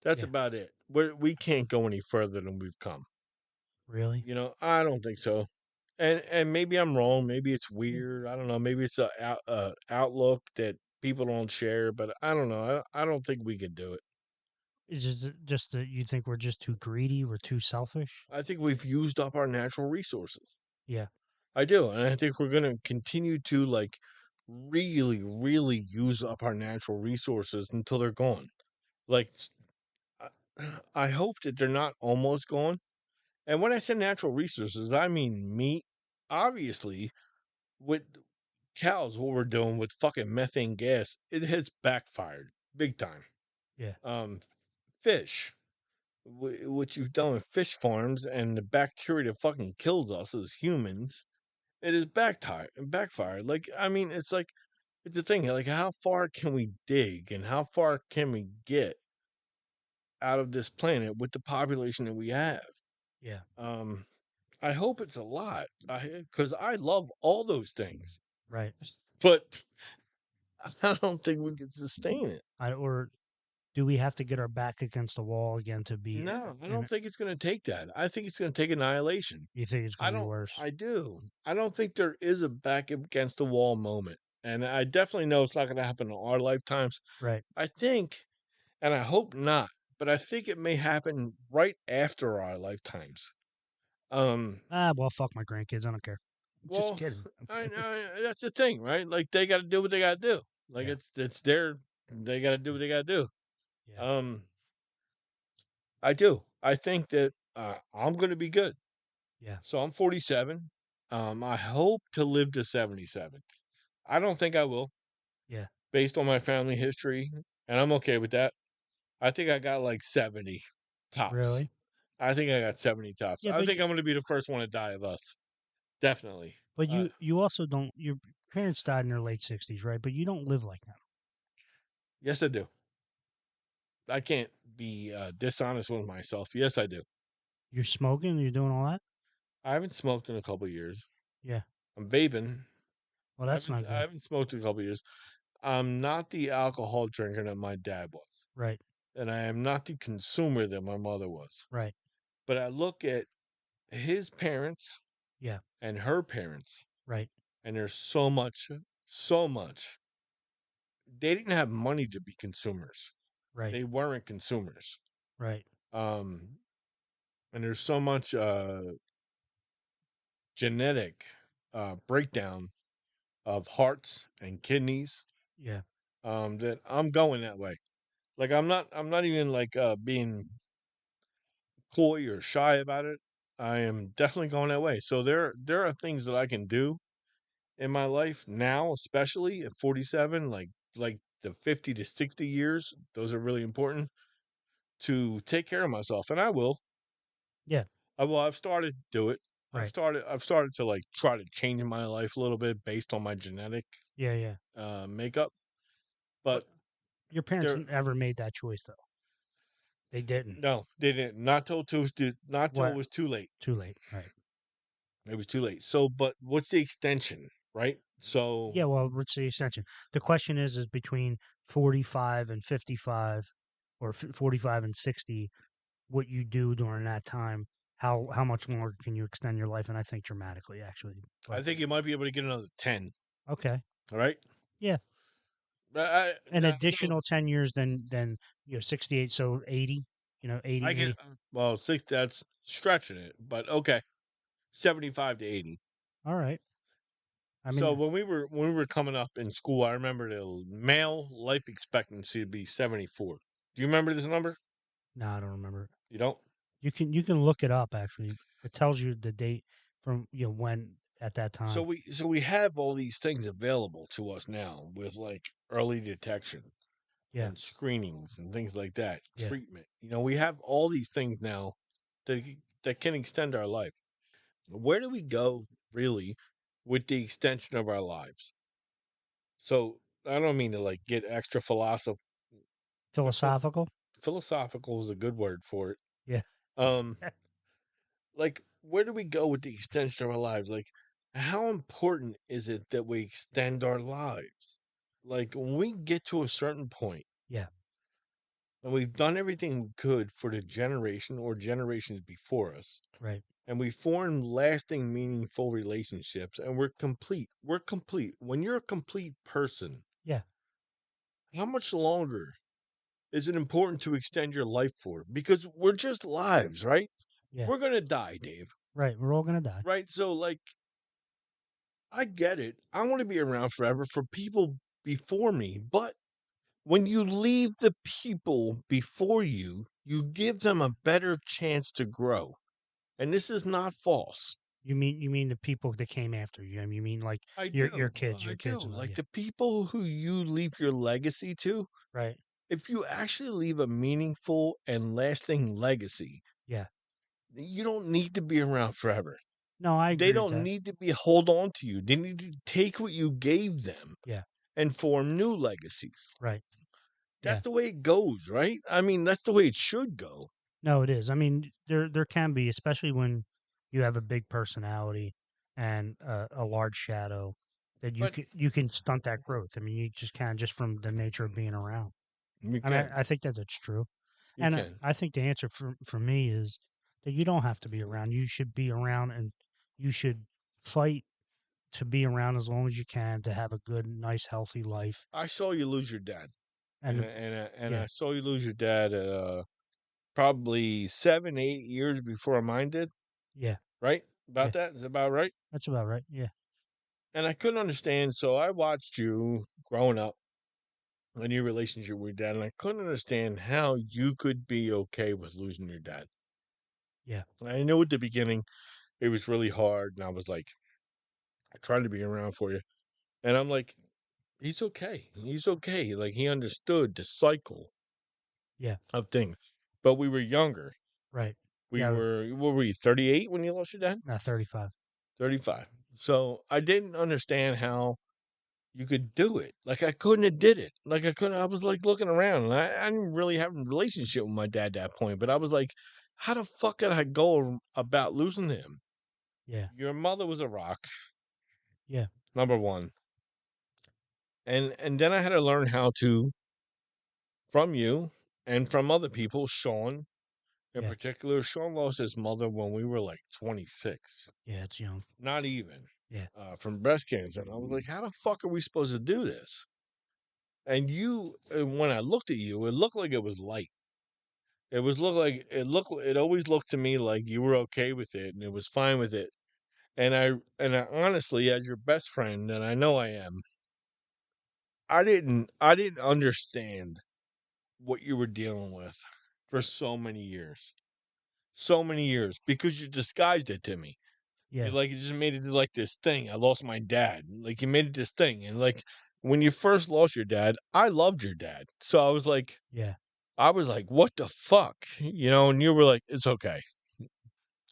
that's yeah, about it. We can't go any further than we've come. really? I don't think so. And maybe I'm wrong. Maybe it's weird. I don't know. Maybe it's a outlook that people don't share. But I don't know. I don't think we can do it. Is just that you think we're just too greedy? We're too selfish? I think we've used up our natural resources. Yeah, I do, and I think we're gonna continue to like really, really use up our natural resources until they're gone. Like, I I hope that they're not almost gone. And when I say natural resources, I mean meat. Obviously, with cows, what we're doing with fucking methane gas, it has backfired big time. yeah, Um, fish, what you've done with fish farms and the bacteria that fucking kills us as humans, it is backfired. Like, I mean, it's like it's the thing. Like, how far can we dig and how far can we get out of this planet with the population that we have? yeah. Um, I hope it's a lot. Because I love all those things, Right. but I don't think we can sustain it. Or do we have to get our back against the wall again to be No, I in? don't think it's going to take that. I think it's going to take annihilation. You think it's I going to be don't. worse? I do. I don't think there is a back against the wall moment, and I definitely know it's not going to happen in our lifetimes. Right. I think and I hope not, but I think it may happen right after our lifetimes. Um, Ah, well, fuck my grandkids. I don't care. Just well, kidding. I'm I kidding. know that's the thing, right? Like they got to do what they got to do. Like Yeah, it's their they got to do what they got to do. yeah, Um, I do. I think that I'm going to be good. yeah, So I'm 47. I hope to live to 77. I don't think I will, yeah. based on my family history, and I'm okay with that. I think I got like 70 tops. Really? I think I got 70 tops. Yeah, I think I'm going to be the first one to die of us. Definitely. but you also don't. Your parents died in their late 60s, right? But you don't live like that. Yes, I do. I can't be dishonest with myself. Yes, I do. You're smoking. You're doing all that. I haven't smoked in a couple of years. Yeah. I'm vaping. Well, that's not I good. haven't smoked in a couple of years. I'm not the alcohol drinker that my dad was, Right. and I am not the consumer that my mother was. Right. But I look at his parents Yeah. and her parents, Right. and there's so much, so much. They didn't have money to be consumers. Right. They weren't consumers. Right. Um, and there's so much genetic breakdown of hearts and kidneys Yeah. that I'm going that way. Like I'm not even like being coy or shy about it. I am definitely going that way. So there are things that I can do in my life now, especially at 47, like the 50 to 60 years. Those are really important to take care of myself, and I will. Yeah. I've started to do it. Right. I've started to like try to change my life a little bit based on my genetic Yeah. Yeah. makeup. But But your parents there, never made that choice, though. They didn't. no, they didn't. Not till it What? was too late. Too late. Right. It was too late. So, but what's the extension, right? So Yeah. Well, what's the extension? The question is between 45 and 55, or 45 and 60. What you do during that time? How much longer can you extend your life? And I think dramatically, actually. I But think you might be able to get another 10. okay. All right. Yeah. An No, additional 10 years, then 68, so 80, I 80, can. 80. Well, six. That's stretching it, but okay. 75 to 80. All right. I So mean, when we were coming up in school, I remember the male life expectancy to be 74. Do you remember this number? no, I don't remember. You don't? You can look it up, actually. It tells you the date from, when at that So time. we have all these things available to us now with like early detection Yeah. and screenings and things like that, Yeah. treatment. We have all these things now that can extend our life. Where do we go really with the extension of our lives? So I don't mean to like get extra Philosophical. philosophical is a good word for it. Yeah. Um, like where do we go with the extension of our lives? Like how important is it that we extend our lives? Like when we get to a certain point Yeah. and we've done everything we could for the generation or generations before us, Right. and we form lasting, meaningful relationships, and we're complete. We're complete. When you're a complete person, Yeah. how much longer is it important to extend your life for? Because we're just lives, right? Yeah. We're gonna die, Dave. Right. We're all gonna die. Right? So, like, I get it. I want to be around forever for people before me, but when you leave the people before you, you give them a better chance to grow. And this is not false. You mean the people that came after you? I mean, you mean like I your do. kids, I your kids, do. and all? Like Yeah. the people who you leave your legacy to, Right. if you actually leave a meaningful and lasting legacy, Yeah. you don't need to be around forever. No, I They agree with don't that. need to be hold on to you. They need to take what you gave them Yeah. and form new legacies. Right. That's Yeah. the way it goes, right? I mean, that's the way it should go. No, it is. I mean, there can be, especially when you have a big personality and a large shadow, that you But can stunt that growth. I mean, you just can, just from the nature of being around. you I mean, can. I think that that's true, You and can. I think the answer for me is that you don't have to be around. You should be around, and you should fight to be around as long as you can to have a good, nice, healthy life. I saw you lose your dad. and And and yeah, I saw you lose your dad, probably 7, 8 years before mine did, yeah, right? yeah. About that? Is that about right? That's about right. Yeah, And I couldn't understand, so I watched you growing up and your relationship with your dad, and I couldn't understand how you could be okay with losing your dad. yeah, I know at the beginning it was really hard, and I was like trying to be around for you. And I'm like, he's okay. He's okay. Like he understood the cycle yeah. of things. But we were younger. Right. We Yeah. were what were you, 38 when you lost your dad? 35. 35. So I didn't understand how you could do it. Like I couldn't have did it. Like I couldn't. I was like looking around, and I didn't really have a relationship with my dad at that point. But I was like, how the fuck could I go about losing him? Yeah. Your mother was a rock, Yeah. number one, and then I had to learn how to from you and from other people. Sean, in Yeah. particular, Sean lost his mother when we were like 26, Yeah. It's young. not even Yeah. from breast cancer. And I was like, how the fuck are we supposed to do this? And when I looked at you, it looked like it was light. It always looked to me like you were okay with it and it was fine with it. And I honestly, as your best friend, and I know I am, I didn't understand what you were dealing with for so many years because you disguised it to me. Yeah. You just made it like this thing. I lost my dad. Like you made it this thing. And like when you first lost your dad, I loved your dad. So Yeah. I was like, what the fuck? And you were like, it's okay.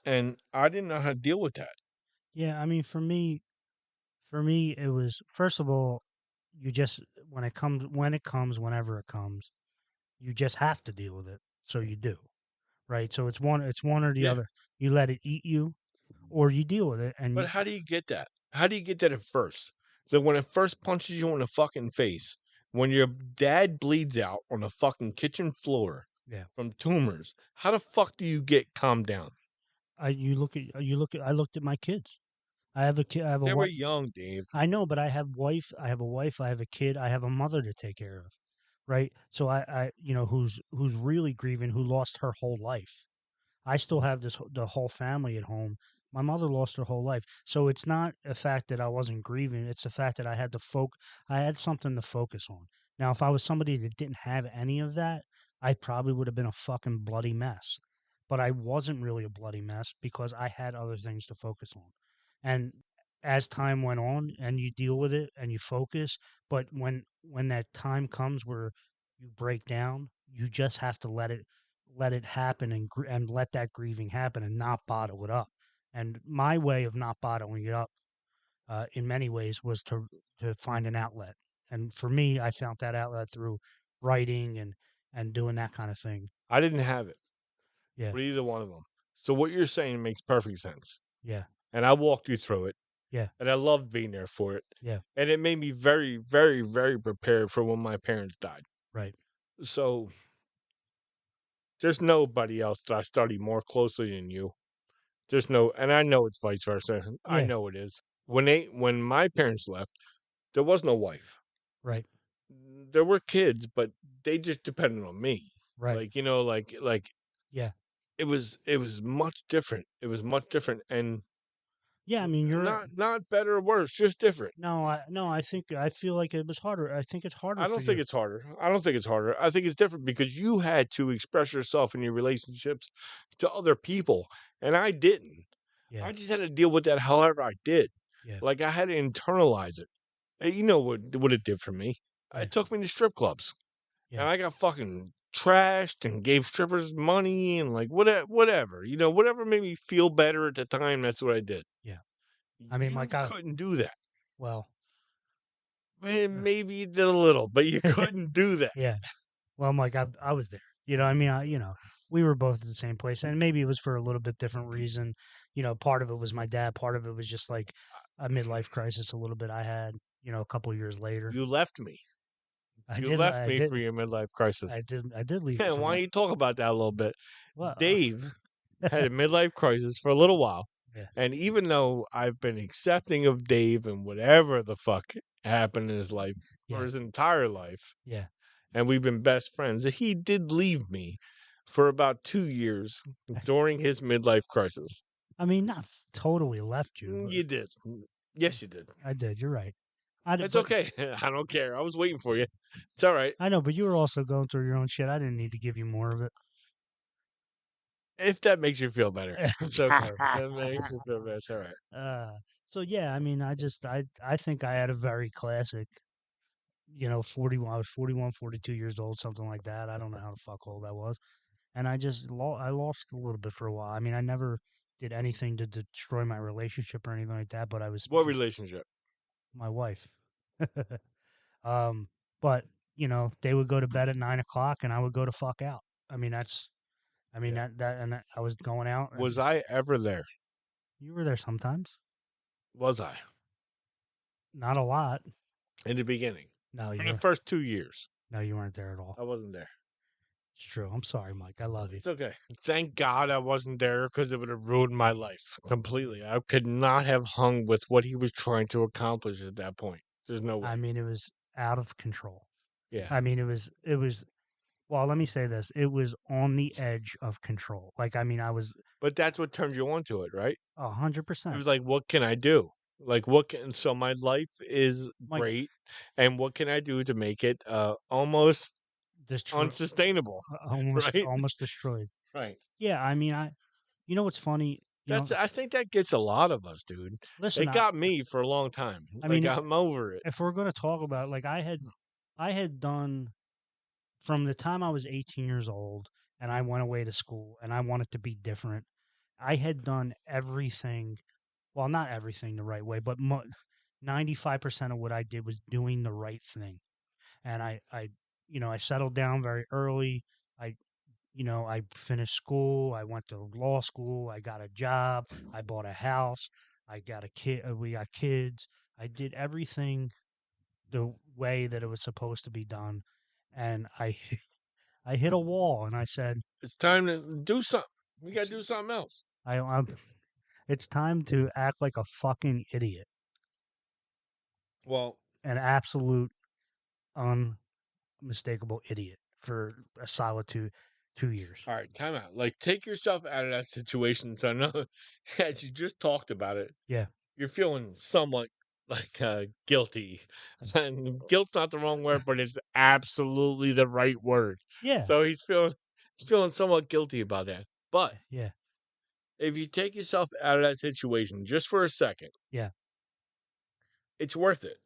And I didn't know how to deal with that. Yeah. I mean, for me, it was first of all, you just whenever it comes, you just have to deal with it. So you do, right? So it's one or the Yeah. other. You let it eat you, or you deal with it, and But how do you get that? How do you get that at first? That when it first punches you in the fucking face, when your dad bleeds out on the fucking kitchen floor yeah. from tumors, how the fuck do you get calmed down? I looked at my kids. I have a kid. I have a They were wife. young, Dave. I know, but I have wife. I have a wife. I have a kid. I have a mother to take care of, right? So who's really grieving, who lost her whole life. I still have the whole family at home. My mother lost her whole life, so it's not a fact that I wasn't grieving. It's the fact that I had something to focus on. Now, if I was somebody that didn't have any of that, I probably would have been a fucking bloody mess. But I wasn't really a bloody mess because I had other things to focus on. And as time went on, and you deal with it and you focus, but when that time comes where you break down, you just have to let it happen and let that grieving happen and not bottle it up. And my way of not bottling it up, in many ways, was to find an outlet. And for me, I found that outlet through writing and doing that kind of thing. I didn't have it Yeah, with either one of them. So what you're saying makes perfect sense. yeah, And I walked you through it, yeah, and I loved being there for it. yeah. And it made me very, very, very prepared for when my parents died. Right. So there's nobody else that I study more closely than you. There's no, and I know it's vice versa. I Yeah. know it is. When my parents left, there was no wife. Right. There were kids, but they just depended on me. Right. Like Yeah. it was much different. It was much different, and Yeah. I mean, you're not better or worse, just different. no. I feel like it was harder. I think it's harder I for don't you. think it's harder. I don't think it's harder. I think it's different because you had to express yourself in your relationships to other people, and I didn't. Yeah. I just had to deal with that however I did. Yeah. Like I had to internalize it. And you know what it did for me? Yeah. It took me to strip clubs, Yeah. and I got fucking trashed and gave strippers money and like whatever. Whatever made me feel better at the time. That's what I did. Yeah. I mean, You like I couldn't do that. well. Maybe you did a little, but you couldn't do that. Yeah. Well, I'm like, I was there. I mean, we were both at the same place, and maybe it was for a little bit different reason. Part of it was my dad, part of it was just like a midlife crisis a little bit I had, a couple of years later. You left me. I You did, left I me for did, your midlife crisis. I did leave you And for why don't that. you talk about that a little bit? Well, Dave had a midlife crisis for a little while. yeah, And even though I've been accepting of Dave and whatever the fuck happened in his life for yeah, his entire life, yeah, and we've been best friends. He did leave me for about 2 years during his midlife crisis. I mean, not totally left you, but You did. Yes, you did. I did. You're right. I did, It's but okay. I don't care. I was waiting for you. It's all right. I know, but you were also going through your own shit. I didn't need to give you more of it. If that makes you feel better, it's okay. If that makes you feel better, it's all right. uh, so yeah, I mean, I think I had a very classic, 41. I was 41, 42 years old, something like that. I don't know how the fuck old I was, and I lost a little bit for a while. I mean, I never did anything to destroy my relationship or anything like that, but I was What relationship? my wife. um, but they would go to bed at 9 o'clock, and I would go to fuck out. I mean, Yeah. I was going out, Was and I ever there? you were there sometimes. Was I Not a lot. in the beginning? No, For you the were. first 2 years, No, you weren't there at all. I wasn't there. It's true. I'm sorry, Mike. I love you. It's okay. Thank God I wasn't there because it would have ruined my life completely. I could not have hung with what he was trying to accomplish at that point. There's no I way. mean, it was out of control. Yeah. I mean, it was. Well, let me say this. It was on the edge of control. Like, I mean, I was But that's what turned you on to it, right? a hundred It percent. was like, what can I do? Like, what can, so my life is Mike, great. And what can I do to make it almost destroy, unsustainable? almost, Right? almost destroyed. Right. Yeah, I mean, You know what's funny? I think that gets a lot of us, dude. Listen, It got me for a long time. I Like, mean, I'm over it. if we're going to talk about, like, I had done from the time I was 18 years old, and I went away to school, and I wanted to be different. I had done everything, well, not everything the right way, but 95% of what I did was doing the right thing. And I settled down very early. I, I finished school. I went to law school. I got a job. I bought a house. I got a kid. We got kids. I did everything the way that it was supposed to be done. And I hit a wall, and I said, It's time to do something. We got to "It's do something else. I'm it's time to act like a fucking idiot, Well, an absolute unmistakable idiot for a solid 2 years." all right, time out. Like, take yourself out of that situation. So, I know, as you just talked about it, Yeah, you're feeling somewhat like guilty. And guilt's not the wrong word, but it's absolutely the right word. yeah, So he's feeling somewhat guilty about that. But yeah, if you take yourself out of that situation just for a second, yeah. it's worth it,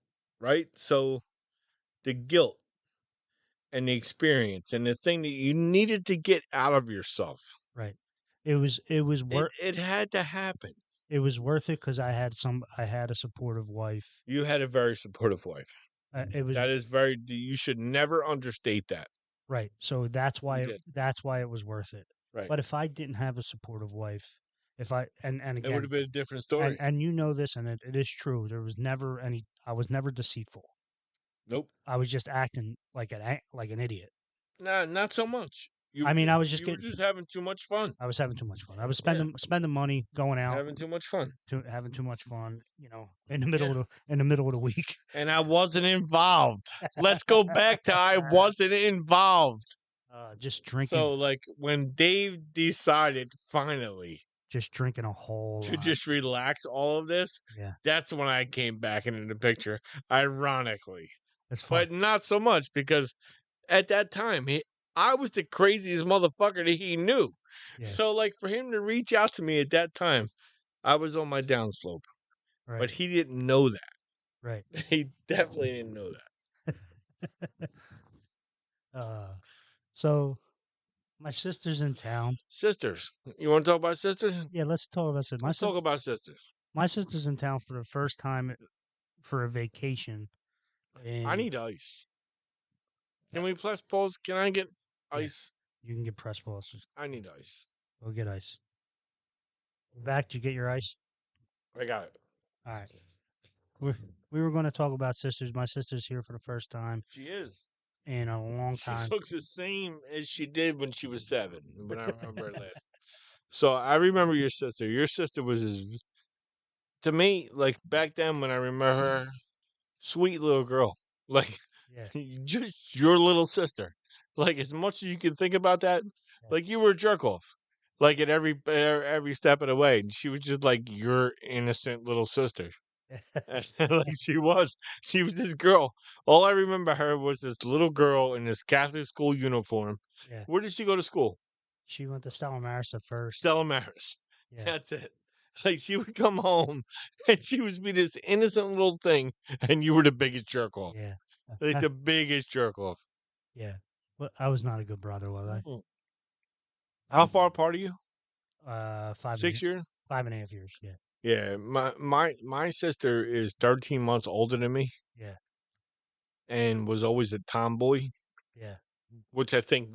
right? So the guilt and the experience and the thing that you needed to get out of yourself, Right. It was it worth it had to happen. it was worth it because I had a supportive wife. You had a very supportive wife. It was That is you should never understate that. right. So that's You why did. that's why it was worth it. Right. But if I didn't have a supportive wife, if I and It would again have been a different and story. and you know this, and it is true. I was never deceitful. Nope. I was just acting like an idiot. Nah, not so much. I mean, You were just having too much fun. I was having too much fun. I was Yeah, spending money, going out, having too much fun. having too much fun, Yeah. in the middle of the week. And I wasn't involved. Let's go back to I wasn't involved. Just drinking, So, like, when Dave decided finally just drinking a whole to lot. just relax all of this, Yeah, that's when I came back into the picture, ironically. it's fun. But not so much because at that time, I was the craziest motherfucker that he knew. Yeah, So, like, for him to reach out to me at that time, I was on my downslope, right, but he didn't know that. right. He definitely didn't know that. uh, so my sister's in town. Sisters, you want to talk about sisters? Yeah, let's talk about it. Let's talk about sisters. My sister's in town for the first time for a vacation. I And need ice. Can we press pause? Can I get yeah, ice? you can get press pulses. I need ice. Go get ice. Back, did you get your ice? I got it. All right. We we were going to talk about sisters. My sister's here for the first time She is. in a long She time. looks the same as she did when she was 7, when I remember her last. So I remember your sister. Your sister was to me, like back then when I remember her, sweet little girl. Like Yeah. Just your little sister. Like as much as you can think about that, Yeah. like you were a jerk off. Like at every step of the way, and she was just like your innocent little sister. Like she was this girl. All I remember her was this little girl in this Catholic school uniform. Yeah. Where did she go to school? She went to Stella Maris at first. Stella Maris. Yeah. That's it. Like she would come home and she would be this innocent little thing, and you were the biggest jerk off. Yeah. Like the biggest jerk off. Yeah. But I was not a good brother, was I? Mhm. How far apart are you? 6 years? 5.5 years. Yeah. Yeah, my sister is 13 months older than me Yeah. and was always a tomboy, Yeah. which I think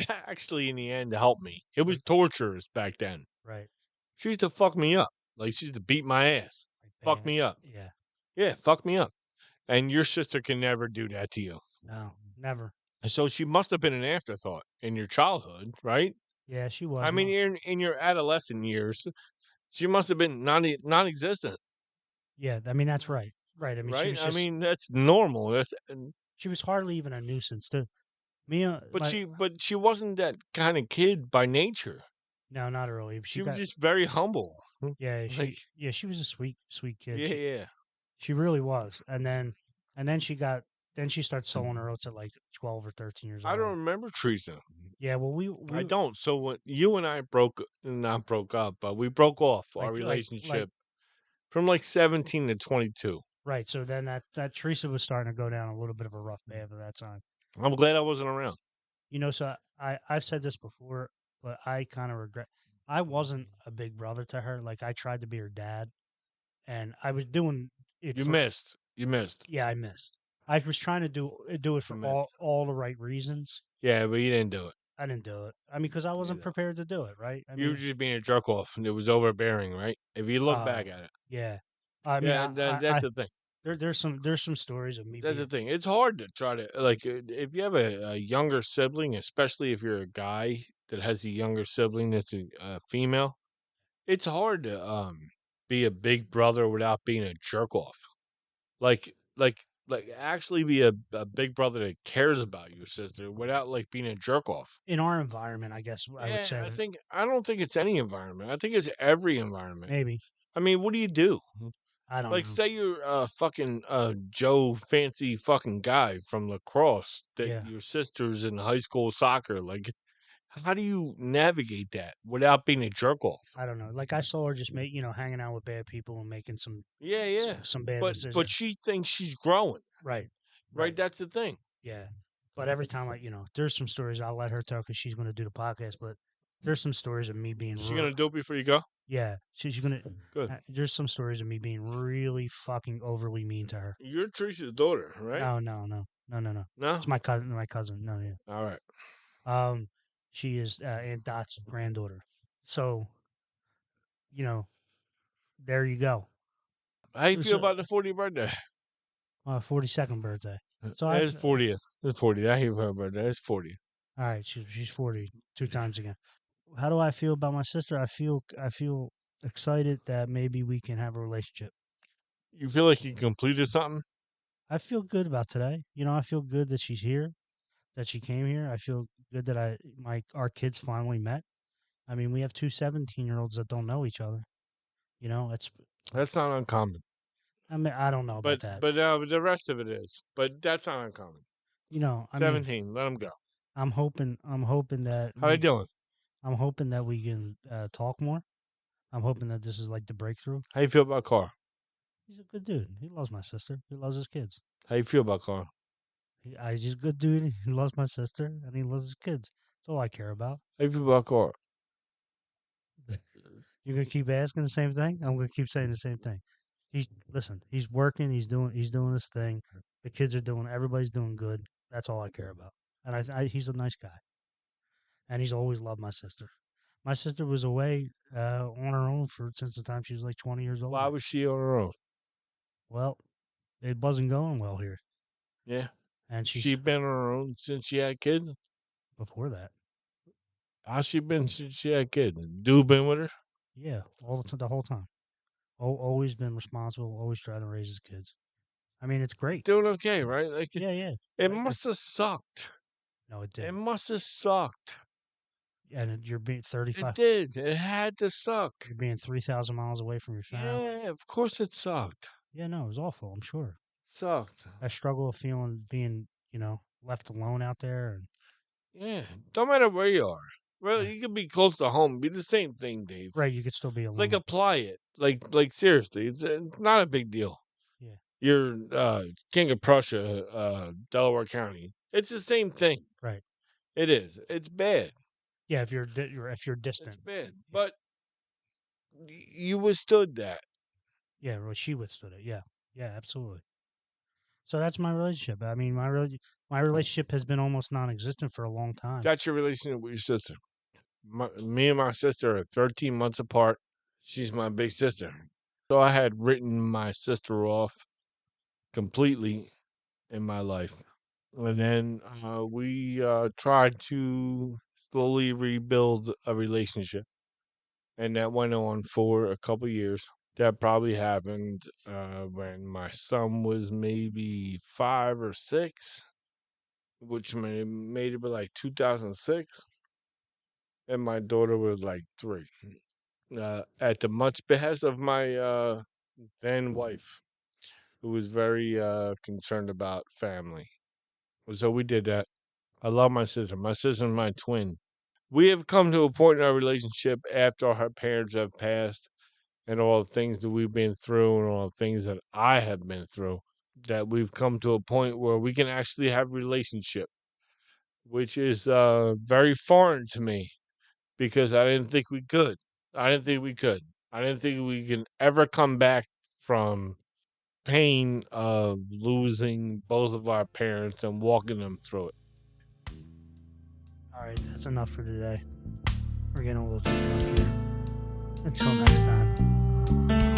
actually in the end helped me. It was Right. torturous back then. Right. She used to fuck me up. Like she used to beat my ass. Like Fuck bang. me up. Yeah. Yeah, fuck me up. And your sister can never do that to you. No, never. And so she must have been an afterthought in your childhood, right? Yeah, she was. I mean, No. in your adolescent years, she must have been non-existent, Yeah. I mean, that's right. Right. I mean, she right? was I just. mean, that's normal. She was hardly even a nuisance. To me, my But she wasn't that kind of kid by nature. no, not early. She She was got. just very humble. Yeah. Like, She was a sweet, sweet kid. yeah, yeah. She really was. And then she got. Then she started sewing her oats at like 12 or 13 years I don't old. remember Teresa. Yeah. Well, I we don't. So when you and I not broke up, but we broke off our like relationship from like 17 to 22. right. So then that Teresa was starting to go down a little bit of a rough path at that time. I'm glad I wasn't around. So I've said this before, but I kind of regret. I wasn't a big brother to her. Like I tried to be her dad, and I was doing it You for. missed. You missed. Yeah, I missed. I was trying to do it You for all missed. all the right reasons. Yeah, but you didn't do it. I didn't do it. I mean, because I You wasn't know. prepared to do it. Right. I You were mean, just being a jerk off, and it was overbearing, right? If you look uh, back at it, yeah. I mean, yeah, and that's the thing. there's some stories of me That's being the thing. It's hard to try to like if you have a younger sibling, especially if you're a guy that has a younger sibling that's a female. It's hard to be a big brother without being a jerk off. Like actually be a big brother that cares about your sister without like being a jerk off. in our environment. I guess I would Yeah, say I don't think it's any environment. I think it's every environment. maybe I mean, what do you do? I don't Like, know. say you're a fucking Joe fancy fucking guy from lacrosse that Yeah, your sister's in high school soccer. Like, how do you navigate that without being a jerk off? I don't know. Like I saw her just hanging out with bad people and making Yeah, yeah. some bad But decisions. she thinks she's growing, Right, right? right. That's the thing. Yeah. But every time there's some stories I'll let her tell because she's going to do the podcast. But there's some stories of me being, Is she gonna do it before you go? yeah, she's going to. Good. There's some stories of me being really fucking overly mean to her. You're Teresa's daughter, right? No, no, no, no, no, no. It's No. my cousin. My cousin. No, yeah. All right. Um, she is Aunt Dot's granddaughter. So there you go. How you feel So, about the 40th birthday? 42nd birthday. So It's 40th. It's 40th. I hear her birthday. It's 40th. all right. She's 40 two times again. How do I feel about my sister? I feel excited that maybe we can have a relationship. You feel like you completed something? I feel good about today. I feel good that she's here, that she came here. I feel good that our kids finally met. I mean, we have two 17-year-olds that don't know each other. It's That's not uncommon. I mean, I don't know about that. But the rest of it is. But that's not uncommon. I mean, 17. Let them go. I'm hoping that How they doing? we can talk more. I'm hoping that this is like the breakthrough. How you feel about Carl? He's a good dude. He loves my sister. He loves his kids. How you feel about Carl? He's a good dude. He loves my sister and he loves his kids. That's all I care about. How you feel about Carl? You're gonna keep asking the same thing. I'm gonna keep saying the same thing. Listen. He's working. He's doing his thing. The kids are doing. Everybody's doing good. That's all I care about. And he's a nice guy. And he's always loved my sister. My sister was away on her own since the time she was like 20 years old. Why was she on her own? Well, it wasn't going well here, Yeah. and She been on her own since she had kids? before that, How's she been since she had kids? Dude been with her? yeah, the whole time, always been responsible, always trying to raise his kids. I mean, it's great. Doing okay, right? Like, Yeah, yeah. it Like, must have sucked. no, it It didn't. must have sucked. And you're being It 35. did. It had to suck. You're being 3,000 miles away from your family. Yeah, of course it sucked. Yeah, no, it was awful. I'm sure. Sucked. That struggle of feeling being, left alone out there, and Yeah. Don't matter where you are. Well, right, you could be close to home. Be the same thing, Dave. right. You could still be Like, alone. apply it. Like seriously, it's not a big deal. Yeah, You're King of Prussia, Delaware County. It's the same thing. right. It is. It's bad. Yeah, if you're It's distant. bad. Yeah, But you withstood that. yeah. Well, she withstood it. Yeah, yeah, absolutely. So that's my relationship. I mean, my relationship has been almost non-existent for a long time. That's your relationship with your sister. Me and my sister are 13 months apart. She's my big sister. So I had written my sister off completely in my life. And then we tried to slowly rebuild a relationship. And that went on for a couple years. That probably happened when my son was maybe 5 or 6, which made it like 2006. And my daughter was like 3. At the much behest of my then wife, who was very concerned about family. So we did that. I love my sister. My sister is my twin. We have come to a point in our relationship after her parents have passed and all the things that we've been through and all the things that I have been through that we've come to a point where we can actually have a relationship, which is very foreign to me because I didn't think we could. I didn't think we could. I didn't think we can ever come back from pain of losing both of our parents and walking them through it. All right, that's enough for today. We're getting a little too drunk here. Until next time.